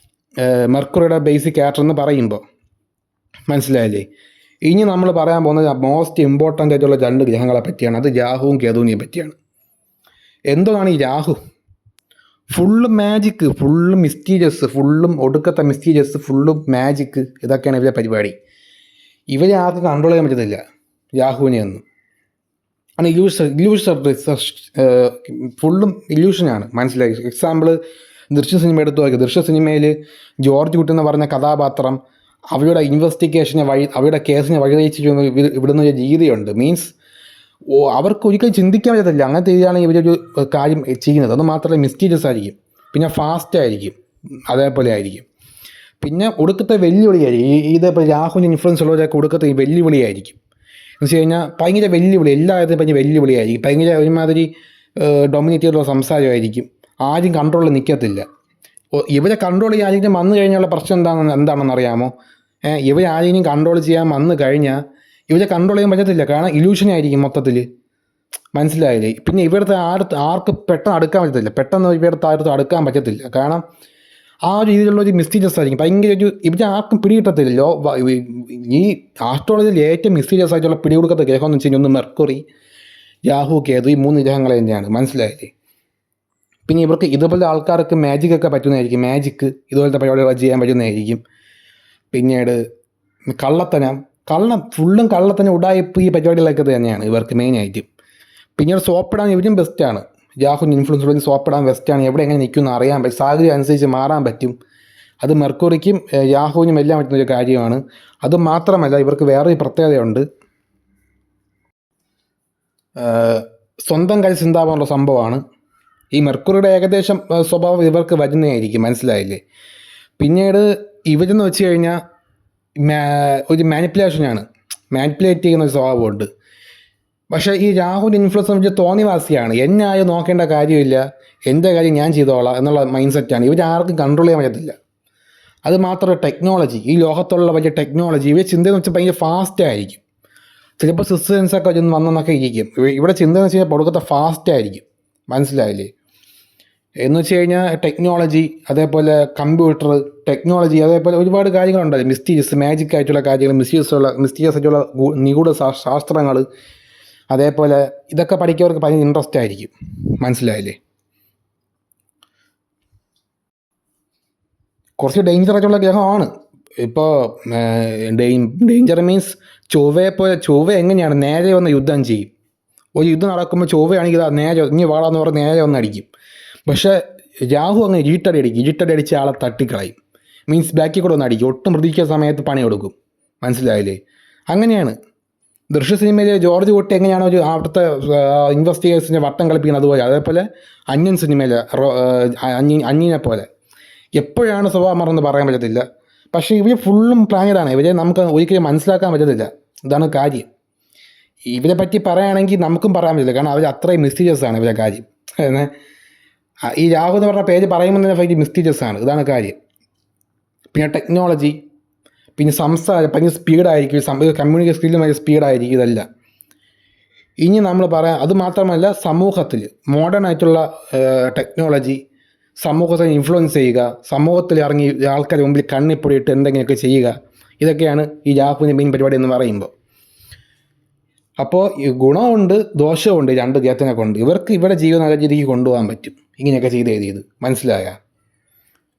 മെർക്കുറിയുടെ ബേസിക് ക്യാരക്ടർ എന്ന് പറയുമ്പോൾ, മനസ്സിലായില്ലേ? ഇനി നമ്മൾ പറയാൻ പോകുന്നത് മോസ്റ്റ് ഇമ്പോർട്ടൻ്റ് ആയിട്ടുള്ള 2 ഗ്രഹങ്ങളെ പറ്റിയാണ്. അത് രാഹുവും കേതുവിനെയും പറ്റിയാണ്. എന്താണ് ഈ Rahu? Full magic, full mysterious, ഫുള്ളും ഒടുക്കത്തെ മിസ്റ്റീരിയസ്, ഫുള്ളും മാജിക്ക്. ഇതൊക്കെയാണ് ഇവരുടെ പരിപാടി. ഇവരെ ആർക്കും കൺട്രോൾ ചെയ്യാൻ പറ്റത്തില്ല രാഹുവിനെ ഒന്നും. ആണ് ഇല്യൂഷൻ ഫുള്ളും ഇല്യൂഷനാണ്, മനസ്സിലായി? എക്സാമ്പിൾ ദൃശ്യ സിനിമ എടുത്തു നോക്കി. ദൃശ്യ സിനിമയിൽ ജോർജ് കുട്ടി എന്ന് പറഞ്ഞ കഥാപാത്രം അവരുടെ ഇൻവെസ്റ്റിഗേഷനെ അവരുടെ കേസിനെ വഴിതെളിച്ച് വിടുന്ന ഒരു രീതിയുണ്ട്. മീൻസ് അവർക്ക് ഒരിക്കലും ചിന്തിക്കാൻ പറ്റത്തില്ല. അങ്ങനത്തെ രീതിയാണ് ഇവരൊരു കാര്യം ചെയ്യുന്നത്. അത് മാത്രമല്ല മിസ്റ്റീരിയസ് ആയിരിക്കും, പിന്നെ ഫാസ്റ്റ് ആയിരിക്കും, അതേപോലെ ആയിരിക്കും. പിന്നെ ഒടുക്കത്തെ വെല്ലുവിളിയായിരിക്കും. ഇതേപോലെ രാഹുവിൻ്റെ ഇൻഫ്ലുവൻസ് ഉള്ളവരൊക്കെ ഒടുക്കത്തെ ഈ വെല്ലുവിളിയായിരിക്കും. എന്ന് വെച്ച് കഴിഞ്ഞാൽ ഭയങ്കര വെല്ലുവിളി, എല്ലായിടത്തും ഭയങ്കര വെല്ലുവിളിയായിരിക്കും. ഭയങ്കര ഒരുമാതിരി ഡൊമിനേറ്റ് ചെയ്തുള്ള സംസാരമായിരിക്കും. ആരും കൺട്രോളിൽ നിൽക്കത്തില്ല. ഇവരെ കൺട്രോൾ ചെയ്യാൻ ആരെങ്കിലും വന്നു കഴിഞ്ഞുള്ള പ്രശ്നം എന്താണെന്ന് അറിയാമോ? ഇവരെ ആരെങ്കിലും കൺട്രോൾ ചെയ്യാൻ വന്നു കഴിഞ്ഞാൽ ഇവരെ കൺട്രോൾ ചെയ്യാൻ പറ്റത്തില്ല. കാരണം ഇല്യൂഷനായിരിക്കും മൊത്തത്തിൽ, മനസ്സിലായില്ലേ? പിന്നെ ഇവിടുത്തെ ആർക്ക് പെട്ടെന്ന് അടുക്കാൻ പറ്റത്തില്ല. പെട്ടെന്ന് ഇവിടുത്തെ അടുക്കാൻ പറ്റത്തില്ല. കാരണം ആ ഒരു രീതിയിലുള്ള ഒരു മിസ്റ്റീരിയസ് ആയിരിക്കും. ഭയങ്കര ഇവരെ ആർക്കും പിടികിട്ടത്തില്ലല്ലോ. ഈ ആസ്ട്രോളജിയിൽ ഏറ്റവും മിസ്റ്റീരിയസ് ആയിട്ടുള്ള പിടികൊടുക്കാത്ത ഗ്രഹം എന്ന് വെച്ച് കഴിഞ്ഞാൽ ഒന്ന് മെർക്കുറി, രാഹു, കേതു, ഈ 3 ഗ്രഹങ്ങൾ തന്നെയാണ്, മനസ്സിലായില്ലേ? പിന്നെ ഇവർക്ക് ഇതുപോലത്തെ ആൾക്കാർക്ക് മാജിക്കൊക്കെ പറ്റുന്നതായിരിക്കും. മാജിക്ക് ഇതുപോലത്തെ പരിപാടികൾ ചെയ്യാൻ പറ്റുന്നതായിരിക്കും. പിന്നീട് ഫുള്ളും കള്ളത്തനം ഉടായിപ്പ് ഈ പരിപാടികളൊക്കെ തന്നെയാണ് ഇവർക്ക് മെയിനായിട്ട്. പിന്നീട് സോപ്പിടാൻ ഇവരും ബെസ്റ്റാണ്. രാഹുവിൻ്റെ ഇൻഫ്ലുവൻസ് ഉള്ള സോപ്പിടാൻ ബെസ്റ്റാണ്. എവിടെ എങ്ങനെ നിൽക്കുമെന്ന് അറിയാൻ പറ്റും, സാഹചര്യം അനുസരിച്ച് മാറാൻ പറ്റും. അത് മെർക്കുറിക്കും രാഹുവിനും എല്ലാം പറ്റുന്നൊരു കാര്യമാണ്. അത് മാത്രമല്ല ഇവർക്ക് വേറൊരു പ്രത്യേകതയുണ്ട്. സ്വന്തം കാര്യം ചിന്താവാനുള്ള സംഭവമാണ്. ഈ മെർക്കുറിയുടെ ഏകദേശം സ്വഭാവം ഇവർക്ക് വരുന്നതായിരിക്കും, മനസ്സിലായില്ലേ? പിന്നീട് ഇവരെന്ന് വെച്ച് കഴിഞ്ഞാൽ ഒരു മാനിപ്പുലേഷനാണ്, മാനിപ്പുലേറ്റ് ചെയ്യുന്ന ഒരു സ്വഭാവമുണ്ട്. പക്ഷേ ഈ രാഹുൽ ഇൻഫ്ലുവൻസ് എന്ന് വെച്ചാൽ തോന്നിവാസിയാണ്. എന്നെ ആരും നോക്കേണ്ട കാര്യമില്ല, എൻ്റെ കാര്യം ഞാൻ ചെയ്തോളാം എന്നുള്ള മൈൻഡ് സെറ്റാണ്. ഇവരാർക്കും കൺട്രോൾ ചെയ്യാൻ പറ്റത്തില്ല. അത് മാത്രമല്ല ടെക്നോളജി, ഈ ലോകത്തുള്ള വലിയ ടെക്നോളജി ഇവർ ചിന്തയെന്ന് വെച്ചാൽ ഭയങ്കര ഫാസ്റ്റായിരിക്കും. ചിലപ്പോൾ സിസ്റ്റൻസൊക്കെ വന്നെന്നൊക്കെ ഇരിക്കും. ഇവിടെ ചിന്തയെന്ന് വെച്ച് കഴിഞ്ഞാൽ കൊടുക്കത്തെ ഫാസ്റ്റായിരിക്കും, മനസ്സിലായില്ലേ? എന്ന് വെച്ച് കഴിഞ്ഞാൽ ടെക്നോളജി, അതേപോലെ കമ്പ്യൂട്ടർ ടെക്നോളജി, അതേപോലെ ഒരുപാട് കാര്യങ്ങളുണ്ടല്ലോ, മിസ്റ്റീരിയസ് മാജിക് ആയിട്ടുള്ള കാര്യങ്ങൾ, മിസ്റ്റീരിയസ് ആയിട്ടുള്ള നിഗൂഢ ശാസ്ത്രങ്ങൾ, അതേപോലെ ഇതൊക്കെ പഠിക്കുന്നവർക്ക് ഭയങ്കര ഇൻട്രസ്റ്റ് ആയിരിക്കും, മനസ്സിലായില്ലേ? കുറച്ച് ഡേഞ്ചർ ആയിട്ടുള്ള ഗ്രഹമാണ്. ഇപ്പോൾ ഡേഞ്ചർ മീൻസ് ചൊവ്വ എങ്ങനെയാണ് നേരെ വന്ന് യുദ്ധം ചെയ്യും. ഒരു യുദ്ധം നടക്കുമ്പോൾ ചൊവ്വയാണെങ്കിൽ നേരെ ഇനി വാളാന്ന് പറഞ്ഞ് നേരെ വന്ന് അടിക്കും. പക്ഷേ രാഹു അങ്ങനെ ഇരുട്ടടി അടിച്ച് ആളെ തട്ടിക്കളയും. മീൻസ് ബാക്കിൽ കൂടെ ഒന്ന് അടിക്കും, ഒട്ടും പ്രതീക്ഷിക്കുന്ന സമയത്ത് പണി കൊടുക്കും, മനസ്സിലായില്ലേ? അങ്ങനെയാണ് ദൃശ്യ സിനിമയിൽ ജോർജ് കുട്ടി എങ്ങനെയാണ് ഒരു അവിടുത്തെ ഇൻവെസ്റ്റിഗേഴ്സിൻ്റെ വട്ടം കളിപ്പിക്കുന്നത് അതുപോലെ. അതേപോലെ അന്യൻ സിനിമയിൽ അന്യനെ പോലെ എപ്പോഴാണ് സ്വഭാവം മറന്ന് പറയാൻ പറ്റത്തില്ല. പക്ഷേ ഇവർ ഫുള്ളും പ്ലാനഡാണ്, ഇവരെ നമുക്ക് ഒരിക്കലും മനസ്സിലാക്കാൻ പറ്റത്തില്ല. ഇതാണ് കാര്യം. ഇവരെ പറ്റി പറയുകയാണെങ്കിൽ നമുക്കും പറയാൻ പറ്റില്ല, കാരണം അവർ അത്രയും മിസ്റ്റീരിയസ് ആണ് ഇവരെ കാര്യം. ഈ രാഹു എന്ന് പറഞ്ഞ പേര് പറയുമ്പോൾ തന്നെ ഭയങ്കര മിസ്റ്റീരിയസ് ആണ്, ഇതാണ് കാര്യം. പിന്നെ ടെക്നോളജി, പിന്നെ സംസാരം ഭയങ്കര സ്പീഡായിരിക്കും, കമ്മ്യൂണിക്കേഷൻ സ്കില്ലും ഭയങ്കര സ്പീഡായിരിക്കും, ഇതെല്ലാം. ഇനി നമ്മൾ പറയാം, അത് മാത്രമല്ല സമൂഹത്തിൽ മോഡേൺ ആയിട്ടുള്ള ടെക്നോളജി സമൂഹത്തെ ഇൻഫ്ലുവൻസ് ചെയ്യുക, സമൂഹത്തിൽ ഇറങ്ങി ആൾക്കാരുടെ മുമ്പിൽ കണ്ണിപ്പൊടിയിട്ട് എന്തെങ്കിലുമൊക്കെ ചെയ്യുക, ഇതൊക്കെയാണ് ഈ രാഹുവിൻ്റെ മെയിൻ പരിപാടി എന്ന് പറയുമ്പോൾ. അപ്പോൾ ഗുണമുണ്ട് ദോഷമുണ്ട്, രണ്ട് ഗ്രഹത്തിനെ കൊണ്ട് ഇവർക്ക് ഇവിടെ ജീവിതം നല്ല രീതിക്ക് കൊണ്ടുപോകാൻ പറ്റും, ഇങ്ങനെയൊക്കെ ചെയ്ത് മനസ്സിലായ.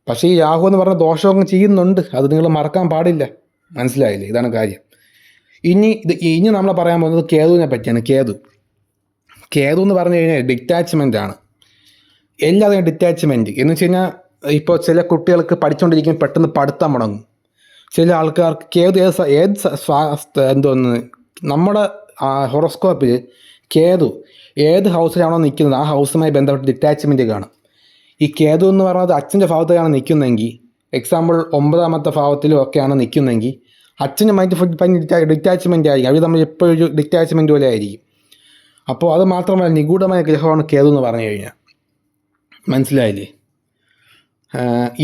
പക്ഷേ ഈ രാഹു എന്ന് പറഞ്ഞ ദോഷമൊക്കെ ചെയ്യുന്നുണ്ട്, അത് നിങ്ങൾ മറക്കാൻ പാടില്ല, മനസ്സിലായില്ലേ? ഇതാണ് കാര്യം. ഇനി നമ്മൾ പറയാൻ പോകുന്നത് കേതുവിനെ പറ്റിയാണ്. കേതു എന്ന് പറഞ്ഞു കഴിഞ്ഞാൽ ഡിറ്റാച്ച്മെൻ്റ് ആണ്, എല്ലാത്തിനും ഡിറ്റാച്ച്മെൻറ്റ്. എന്ന് വെച്ച് കഴിഞ്ഞാൽ ഇപ്പോൾ ചില കുട്ടികൾക്ക് പഠിച്ചുകൊണ്ടിരിക്കുമ്പോൾ പെട്ടെന്ന് പഠിത്തം മുടങ്ങും. ചില ആൾക്കാർക്ക് കേതു എന്തോന്ന് നമ്മുടെ ഹൊറോസ്കോപ്പിൽ കേതു ഏത് ഹൗസിലാണോ നിൽക്കുന്നത് ആ ഹൗസുമായി ബന്ധപ്പെട്ട് ഡിറ്റാച്ച്മെൻറ്റ് കാണും. ഈ കേതു എന്ന് പറയുന്നത് അച്ഛൻ്റെ ഭാവത്തിലാണ് നിൽക്കുന്നതെങ്കിൽ, എക്സാമ്പിൾ 9ാമത്തെ ഭാവത്തിലും ഒക്കെയാണ് നിൽക്കുന്നതെങ്കിൽ അച്ഛൻ്റെ മൈൻഡ് ഭയങ്കര ഡിറ്റാച്ച്മെൻ്റ് ആയിരിക്കും, അവർ തമ്മിൽ എപ്പോഴും ഒരു ഡിറ്റാച്ച്മെൻറ്റ് പോലെ ആയിരിക്കും. അപ്പോൾ അത് മാത്രമല്ല നിഗൂഢമായ ഗ്രഹമാണ് കേതു എന്ന് പറഞ്ഞു കഴിഞ്ഞാൽ, മനസ്സിലായില്ലേ?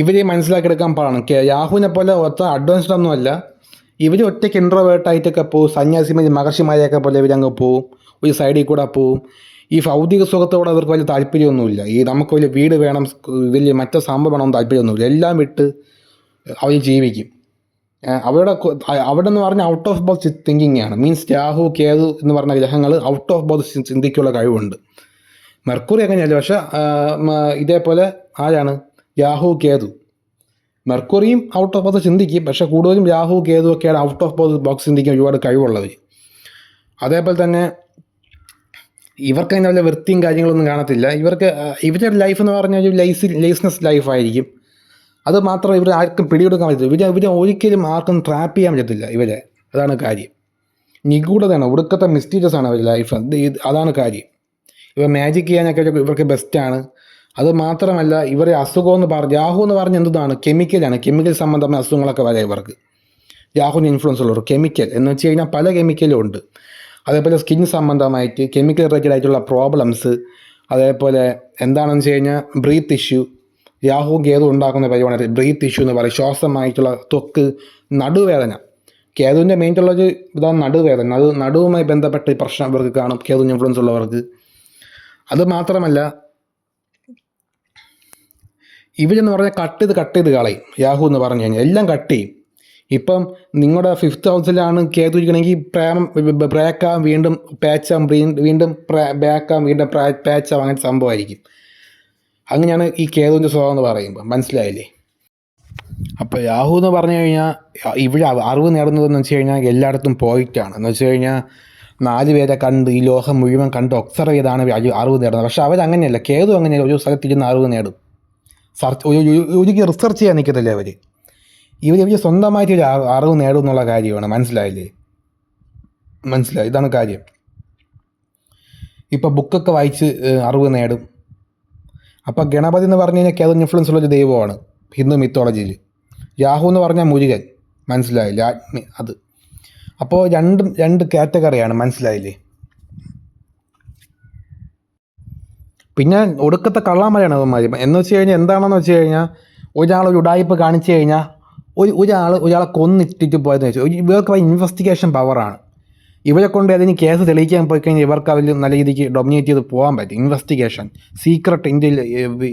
ഇവരെ മനസ്സിലാക്കിയെടുക്കാൻ പാടാണ്. രാഹുവിനെ പോലെ ഒത്ത അഡ്വാൻസ്ഡ് ഒന്നുമല്ല, ഇവർ ഒറ്റയ്ക്ക് ഇൻട്രോവേർട്ടായിട്ടൊക്കെ പോവും, സന്യാസിമാർ മഹർഷിമാരെയൊക്കെ പോലെ ഇവരങ്ങ് പോവും, ഒരു സൈഡിൽ കൂടെ പോവും. ഈ ഭൗതിക സുഖത്തോടെ അവർക്ക് വലിയ താല്പര്യമൊന്നുമില്ല, ഈ നമുക്ക് വലിയ വീട് വേണം, വലിയ മറ്റേ സംഭവം വേണമെന്ന് താല്പര്യമൊന്നുമില്ല, എല്ലാം വിട്ട് അവർ ജീവിക്കും. അവിടെ എന്ന് പറഞ്ഞാൽ ഔട്ട് ഓഫ് ബോക്സ് തിങ്കിങ് ആണ്. മീൻസ് രാഹു കേതു എന്ന് പറഞ്ഞ ഗ്രഹങ്ങൾ ഔട്ട് ഓഫ് ബോക്സ് ചിന്തിക്കുള്ള കഴിവുണ്ട്. മെർക്കുറി അങ്ങനെയല്ല, പക്ഷേ ഇതേപോലെ ആരാണ് രാഹു കേതു. മെർക്കുറിയും ഔട്ട് ഓഫ് ബോക്സ് ചിന്തിക്കും, പക്ഷേ കൂടുതലും രാഹു കേതു ഒക്കെയാണ് ഔട്ട് ഓഫ് ബോക്സ് ചിന്തിക്കാൻ ഒരുപാട് കഴിവുള്ളവർ. അതേപോലെ തന്നെ ഇവർക്ക് അതിൻ്റെ വല്ല വൃത്തിയും കാര്യങ്ങളൊന്നും കാണത്തില്ല. ഇവരുടെ ലൈഫ് എന്ന് പറഞ്ഞാൽ ഒരു ലേസ്നെസ് ലൈഫായിരിക്കും. അത് മാത്രം ഇവർ ആർക്കും പിടികൊടുക്കാൻ പറ്റത്തില്ല, ഇവരെ ഒരിക്കലും ആർക്കും ട്രാപ്പ് ചെയ്യാൻ പറ്റത്തില്ല ഇവരെ, അതാണ് കാര്യം. നിഗൂഢതയാണ്, ഒടുക്കത്തെ മിസ്റ്റീരിയസ് ആണ് അവരുടെ ലൈഫ്, അതാണ് കാര്യം. ഇവർ മാജിക് ചെയ്യാനൊക്കെ ഇവർക്ക് ബെസ്റ്റാണ്. അത് മാത്രമല്ല ഇവരെ അസുഖം എന്ന് രാഹു എന്ന് പറഞ്ഞ എന്താണ് കെമിക്കലാണ്, കെമിക്കൽ സംബന്ധമായ അസുഖങ്ങളൊക്കെ വരാം ഇവർക്ക്. രാഹുവിൻ്റെ ഇൻഫ്ലുവൻസ് ഉള്ളവർ കെമിക്കൽ എന്ന് വെച്ച് കഴിഞ്ഞാൽ പല കെമിക്കലും ഉണ്ട്. അതേപോലെ സ്കിൻ സംബന്ധമായിട്ട് കെമിക്കൽ റിലേറ്റഡ് ആയിട്ടുള്ള പ്രോബ്ലംസ്, അതേപോലെ എന്താണെന്ന് വെച്ച് കഴിഞ്ഞാൽ ബ്രീത്ത് ഇഷ്യൂ, രാഹുവും കേതു ഉണ്ടാക്കുന്ന പരിപാടി ബ്രീത്ത് ഇഷ്യൂ എന്ന് പറയും. ശ്വാസമായിട്ടുള്ള ത്വക്ക്, നടുവേദന. കേതുവിൻ്റെ മെയിനായിട്ടുള്ളൊരു ഇതാണ് നടുവേദന. അത് നടുവുമായി ബന്ധപ്പെട്ട പ്രശ്നം ഇവർക്ക് കാണും, കേതുവിൻ്റെ ഇൻഫ്ലുവൻസ് ഉള്ളവർക്ക്. അത് മാത്രമല്ല ഇവരെന്ന് പറഞ്ഞാൽ കട്ട് ചെയ്ത് കളയും. രാഹു എന്ന് പറഞ്ഞു കഴിഞ്ഞാൽ എല്ലാം കട്ട് ചെയ്യും. ഇപ്പം നിങ്ങളുടെ 5th ഹൗസിലാണ് കേതു ഇരിക്കണമെങ്കിൽ ബ്രേക്കാവും, വീണ്ടും പാച്ചാവും, വീണ്ടും ബാക്കാവും, വീണ്ടും പാച്ചാവും, അങ്ങനത്തെ സംഭവമായിരിക്കും. അങ്ങനെയാണ് ഈ കേതുവിൻ്റെ സ്വഭാവം എന്ന് പറയുമ്പോൾ, മനസ്സിലായില്ലേ? അപ്പോൾ രാഹു എന്ന് പറഞ്ഞു കഴിഞ്ഞാൽ ഇവിടെ അറിവ് നേടുന്നതെന്ന് വെച്ച് കഴിഞ്ഞാൽ എല്ലായിടത്തും പോയിട്ടാണ്. എന്ന് വെച്ച് കഴിഞ്ഞാൽ 4 പേരെ കണ്ട് ഈ ലോകം മുഴുവൻ കണ്ട് ഒബ്സർവ് ചെയ്താണ് അറിവ് നേടുന്നത്. പക്ഷേ അവരങ്ങനെയല്ല, കേതു അങ്ങനെയല്ല, ഒരു സ്ഥലത്തിരുന്ന് അറിവ് നേടും. ഒരിക്കലും റിസർച്ച് ചെയ്യാൻ നിൽക്കത്തില്ല അവർ. ഇവർ സ്വന്തമായിട്ടൊരു അറിവ് നേടും എന്നുള്ള കാര്യമാണ്, മനസ്സിലായില്ലേ? ഇതാണ് കാര്യം. ഇപ്പോൾ ബുക്കൊക്കെ വായിച്ച് അറിവ് നേടും. അപ്പോൾ ഗണപതി എന്ന് പറഞ്ഞു കഴിഞ്ഞാൽ കേതു ഇൻഫ്ലുവൻസ് ഉള്ളൊരു ദൈവമാണ് ഹിന്ദു മിത്തോളജിയിൽ. രാഹു എന്ന് പറഞ്ഞാൽ മുരുകൻ, മനസ്സിലായില്ലേ, അത്. അപ്പോൾ രണ്ട് കാറ്റഗറിയാണ്, മനസ്സിലായില്ലേ. പിന്നെ ഒടുക്കത്തെ കള്ളാമലയാണ് അവന്മാർ. എന്ന് വെച്ച് കഴിഞ്ഞാൽ എന്താണെന്ന് വെച്ച് കഴിഞ്ഞാൽ ഒരാളൊരു ഉടായിപ്പ് കാണിച്ചു കഴിഞ്ഞാൽ ഒരാളെ കൊന്നിട്ടിട്ട് പോയതെന്ന് വെച്ചാൽ ഇവർക്ക് ഇൻവെസ്റ്റിഗേഷൻ പവറാണ്. ഇവരെ കൊണ്ട് അതിന് കേസ് തെളിയിക്കാൻ പോയി കഴിഞ്ഞാൽ ഇവർക്ക് അതിൽ നല്ല രീതിക്ക് ഡൊമിനേറ്റ് ചെയ്ത് പോകാൻ പറ്റും. ഇൻവെസ്റ്റിഗേഷൻ, സീക്രട്ട്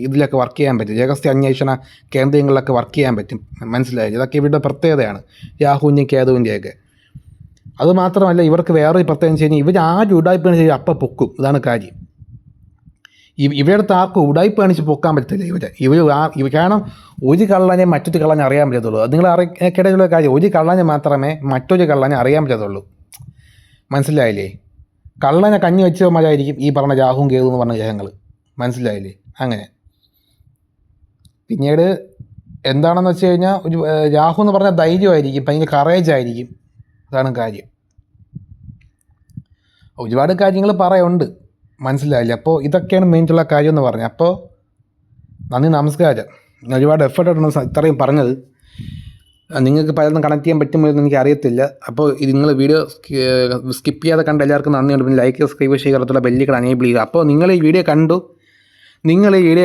ഇതിലൊക്കെ വർക്ക് ചെയ്യാൻ പറ്റും, രഹസ്യ അന്വേഷണ കേന്ദ്രങ്ങളിലൊക്കെ വർക്ക് ചെയ്യാൻ പറ്റും, മനസ്സിലായില്ലേ. ഇതൊക്കെ ഇവരുടെ പ്രത്യേകതയാണ്, രാഹുവിൻ്റെയും കേതുവിൻ്റെയൊക്കെ. അതുമാത്രമല്ല ഇവർക്ക് വേറൊരു പ്രത്യേകത വെച്ച് കഴിഞ്ഞാൽ ഇവർ ആരും ഉടായ്പാണ് ചെയ്ത് അപ്പം പൊക്കും, ഇതാണ് കാര്യം. ഇവരുടെ ആർക്കും ഉടായ്പ കാണിച്ച് പൊക്കാൻ പറ്റത്തില്ല. ഇവർ കാരണം ഒരു കള്ളനെ മറ്റൊരു കള്ളനെ അറിയാൻ പറ്റത്തുള്ളൂ. അത് നിങ്ങൾ കിടയിലുള്ള കാര്യം, ഒരു കള്ളനെ മാത്രമേ മറ്റൊരു കള്ളനെ അറിയാൻ പറ്റത്തുള്ളൂ, മനസ്സിലായില്ലേ. കള്ളനെ കഞ്ഞി വെച്ചവന്മാരായിരിക്കും ഈ പറഞ്ഞ രാഹുവും കേതു എന്ന് പറഞ്ഞ ഗ്രഹങ്ങൾ, മനസ്സിലായില്ലേ. അങ്ങനെ പിന്നീട് എന്താണെന്ന് വെച്ച് കഴിഞ്ഞാൽ ഒരു രാഹു എന്ന് പറഞ്ഞാൽ ധൈര്യമായിരിക്കും, ഭയങ്കര കറേജ് ആയിരിക്കും, അതാണ് കാര്യം. ഒരുപാട് കാര്യങ്ങൾ പറയുന്നുണ്ട്, മനസ്സിലായില്ലേ. അപ്പോൾ ഇതൊക്കെയാണ് മെയിനായിട്ടുള്ള കാര്യം എന്ന് പറഞ്ഞത്. അപ്പോൾ നന്ദി, നമസ്കാരം. ഒരുപാട് എഫേർട്ടായിട്ടാണ് ഇത്രയും പറഞ്ഞത്. നിങ്ങൾക്ക് പലതും കണക്ട് ചെയ്യാൻ പറ്റുമോ എന്ന് എനിക്ക് അറിയത്തില്ല. അപ്പോൾ നിങ്ങൾ വീഡിയോ സ്കിപ്പ് ചെയ്യാതെ കണ്ട എല്ലാവർക്കും നന്ദിയുണ്ട്. പിന്നെ ലൈക്ക്, സബ്സ്ക്രൈബ് ചെയ്യുക, ബെല്ലിക്കൺ അനേബിൾ ചെയ്യുക. അപ്പോൾ നിങ്ങൾ ഈ വീഡിയോ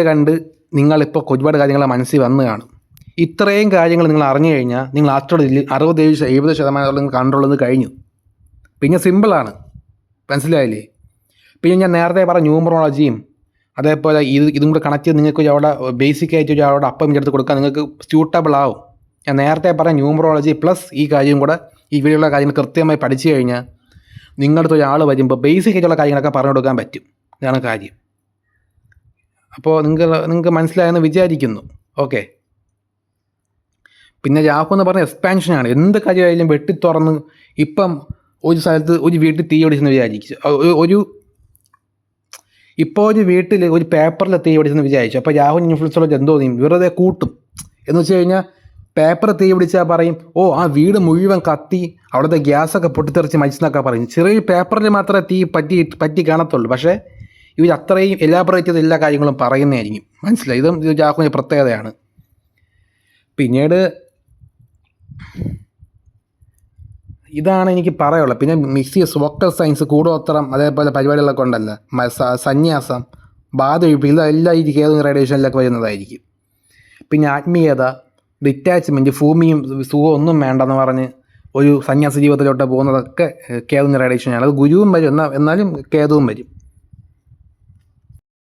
കണ്ട് നിങ്ങളിപ്പോൾ ഒരുപാട് കാര്യങ്ങൾ മനസ്സിൽ വന്ന് കാണും. ഇത്രയും കാര്യങ്ങൾ നിങ്ങൾ അറിഞ്ഞു കഴിഞ്ഞാൽ നിങ്ങൾ ആസ്റ്റോടെ 67-70% കൺട്രോൾ ചെയ്ത് കഴിഞ്ഞു. പിന്നെ സിമ്പിളാണ്, മനസ്സിലായില്ലേ. പിന്നെ ഞാൻ നേരത്തെ പറഞ്ഞ ന്യൂമറോളജിയും അതേപോലെ ഇതും കൂടെ കണക്ട് ചെയ്ത് നിങ്ങൾക്ക് അവിടെ ബേസിക്കായിട്ട് അവിടെ അപ്പം എടുത്ത് കൊടുക്കാൻ നിങ്ങൾക്ക് സ്യൂട്ടബിൾ ആവും. ഞാൻ നേരത്തെ പറഞ്ഞ ന്യൂമറോളജി പ്ലസ് ഈ കാര്യം കൂടെ ഈ വീഡിയോയിലുള്ള കാര്യങ്ങൾ കൃത്യമായി പഠിച്ചു കഴിഞ്ഞാൽ നിങ്ങളുടെ ഒരാൾ വരുമ്പോൾ ബേസിക് ആയിട്ടുള്ള കാര്യങ്ങളൊക്കെ പറഞ്ഞു കൊടുക്കാൻ പറ്റും, ഇതാണ് കാര്യം. അപ്പോൾ നിങ്ങൾക്ക് മനസ്സിലായെന്ന് വിചാരിക്കുന്നു. ഓക്കെ. പിന്നെ രാഹു എന്ന് പറഞ്ഞ എക്സ്പാൻഷനാണ്. എന്ത് കാര്യമായാലും വെട്ടി തുറന്ന് ഇപ്പം ഒരു സ്ഥലത്ത് ഒരു വീട്ടിൽ തീ പിടിച്ചെന്ന് വിചാരിച്ചു, ഇപ്പോൾ ഒരു വീട്ടിൽ ഒരു പേപ്പറിൽ തീ പിടിച്ചെന്ന് വിചാരിച്ചു. അപ്പോൾ രാഹുവിന് ഇൻഫ്ലുവൻസുള്ള എന്തോ നീ വെറുതെ കൂട്ടും. എന്ന് വെച്ച് കഴിഞ്ഞാൽ പേപ്പർ തീ പിടിച്ചാൽ പറയും, ഓ ആ വീട് മുഴുവൻ കത്തി അവിടുത്തെ ഗ്യാസൊക്കെ പൊട്ടിത്തെറിച്ച് മരിച്ചെന്നൊക്കെ പറയും. ചെറിയ പേപ്പറിൽ മാത്രമേ തീ പറ്റി കാണത്തുള്ളൂ. പക്ഷേ ഇവർ അത്രയും എലാബറേറ്റ് ചെയ്ത് എല്ലാ കാര്യങ്ങളും പറയുന്നതായിരിക്കും, മനസ്സിലായി. ഇതും രാഹുവിൻ്റെ പ്രത്യേകതയാണ്. പിന്നീട് ഇതാണ് എനിക്ക് പറയാനുള്ളത്. പിന്നെ മിക്സ് വോക്കൽ സയൻസ്, കൂടോത്രം, അതേപോലെ പരിപാടികളൊക്കെ ഉണ്ടല്ലോ, സന്യാസം, ബാധയൊഴിപ്പ്, ഇതെല്ലാം ഈ കേതു റേഡിയേഷനിലൊക്കെ വരുന്നതായിരിക്കും. പിന്നെ ആത്മീയത, ഡിറ്റാച്ച്മെൻറ്റ്, ഭൂമിയും സുഖവും ഒന്നും വേണ്ടെന്ന് പറഞ്ഞ് ഒരു സന്യാസ ജീവിതത്തിലോട്ട് പോകുന്നതൊക്കെ കേതു റേഡിയേഷനാണ്. അത് ഗുരുവും വരും, എന്നാലും കേതുവും വരും.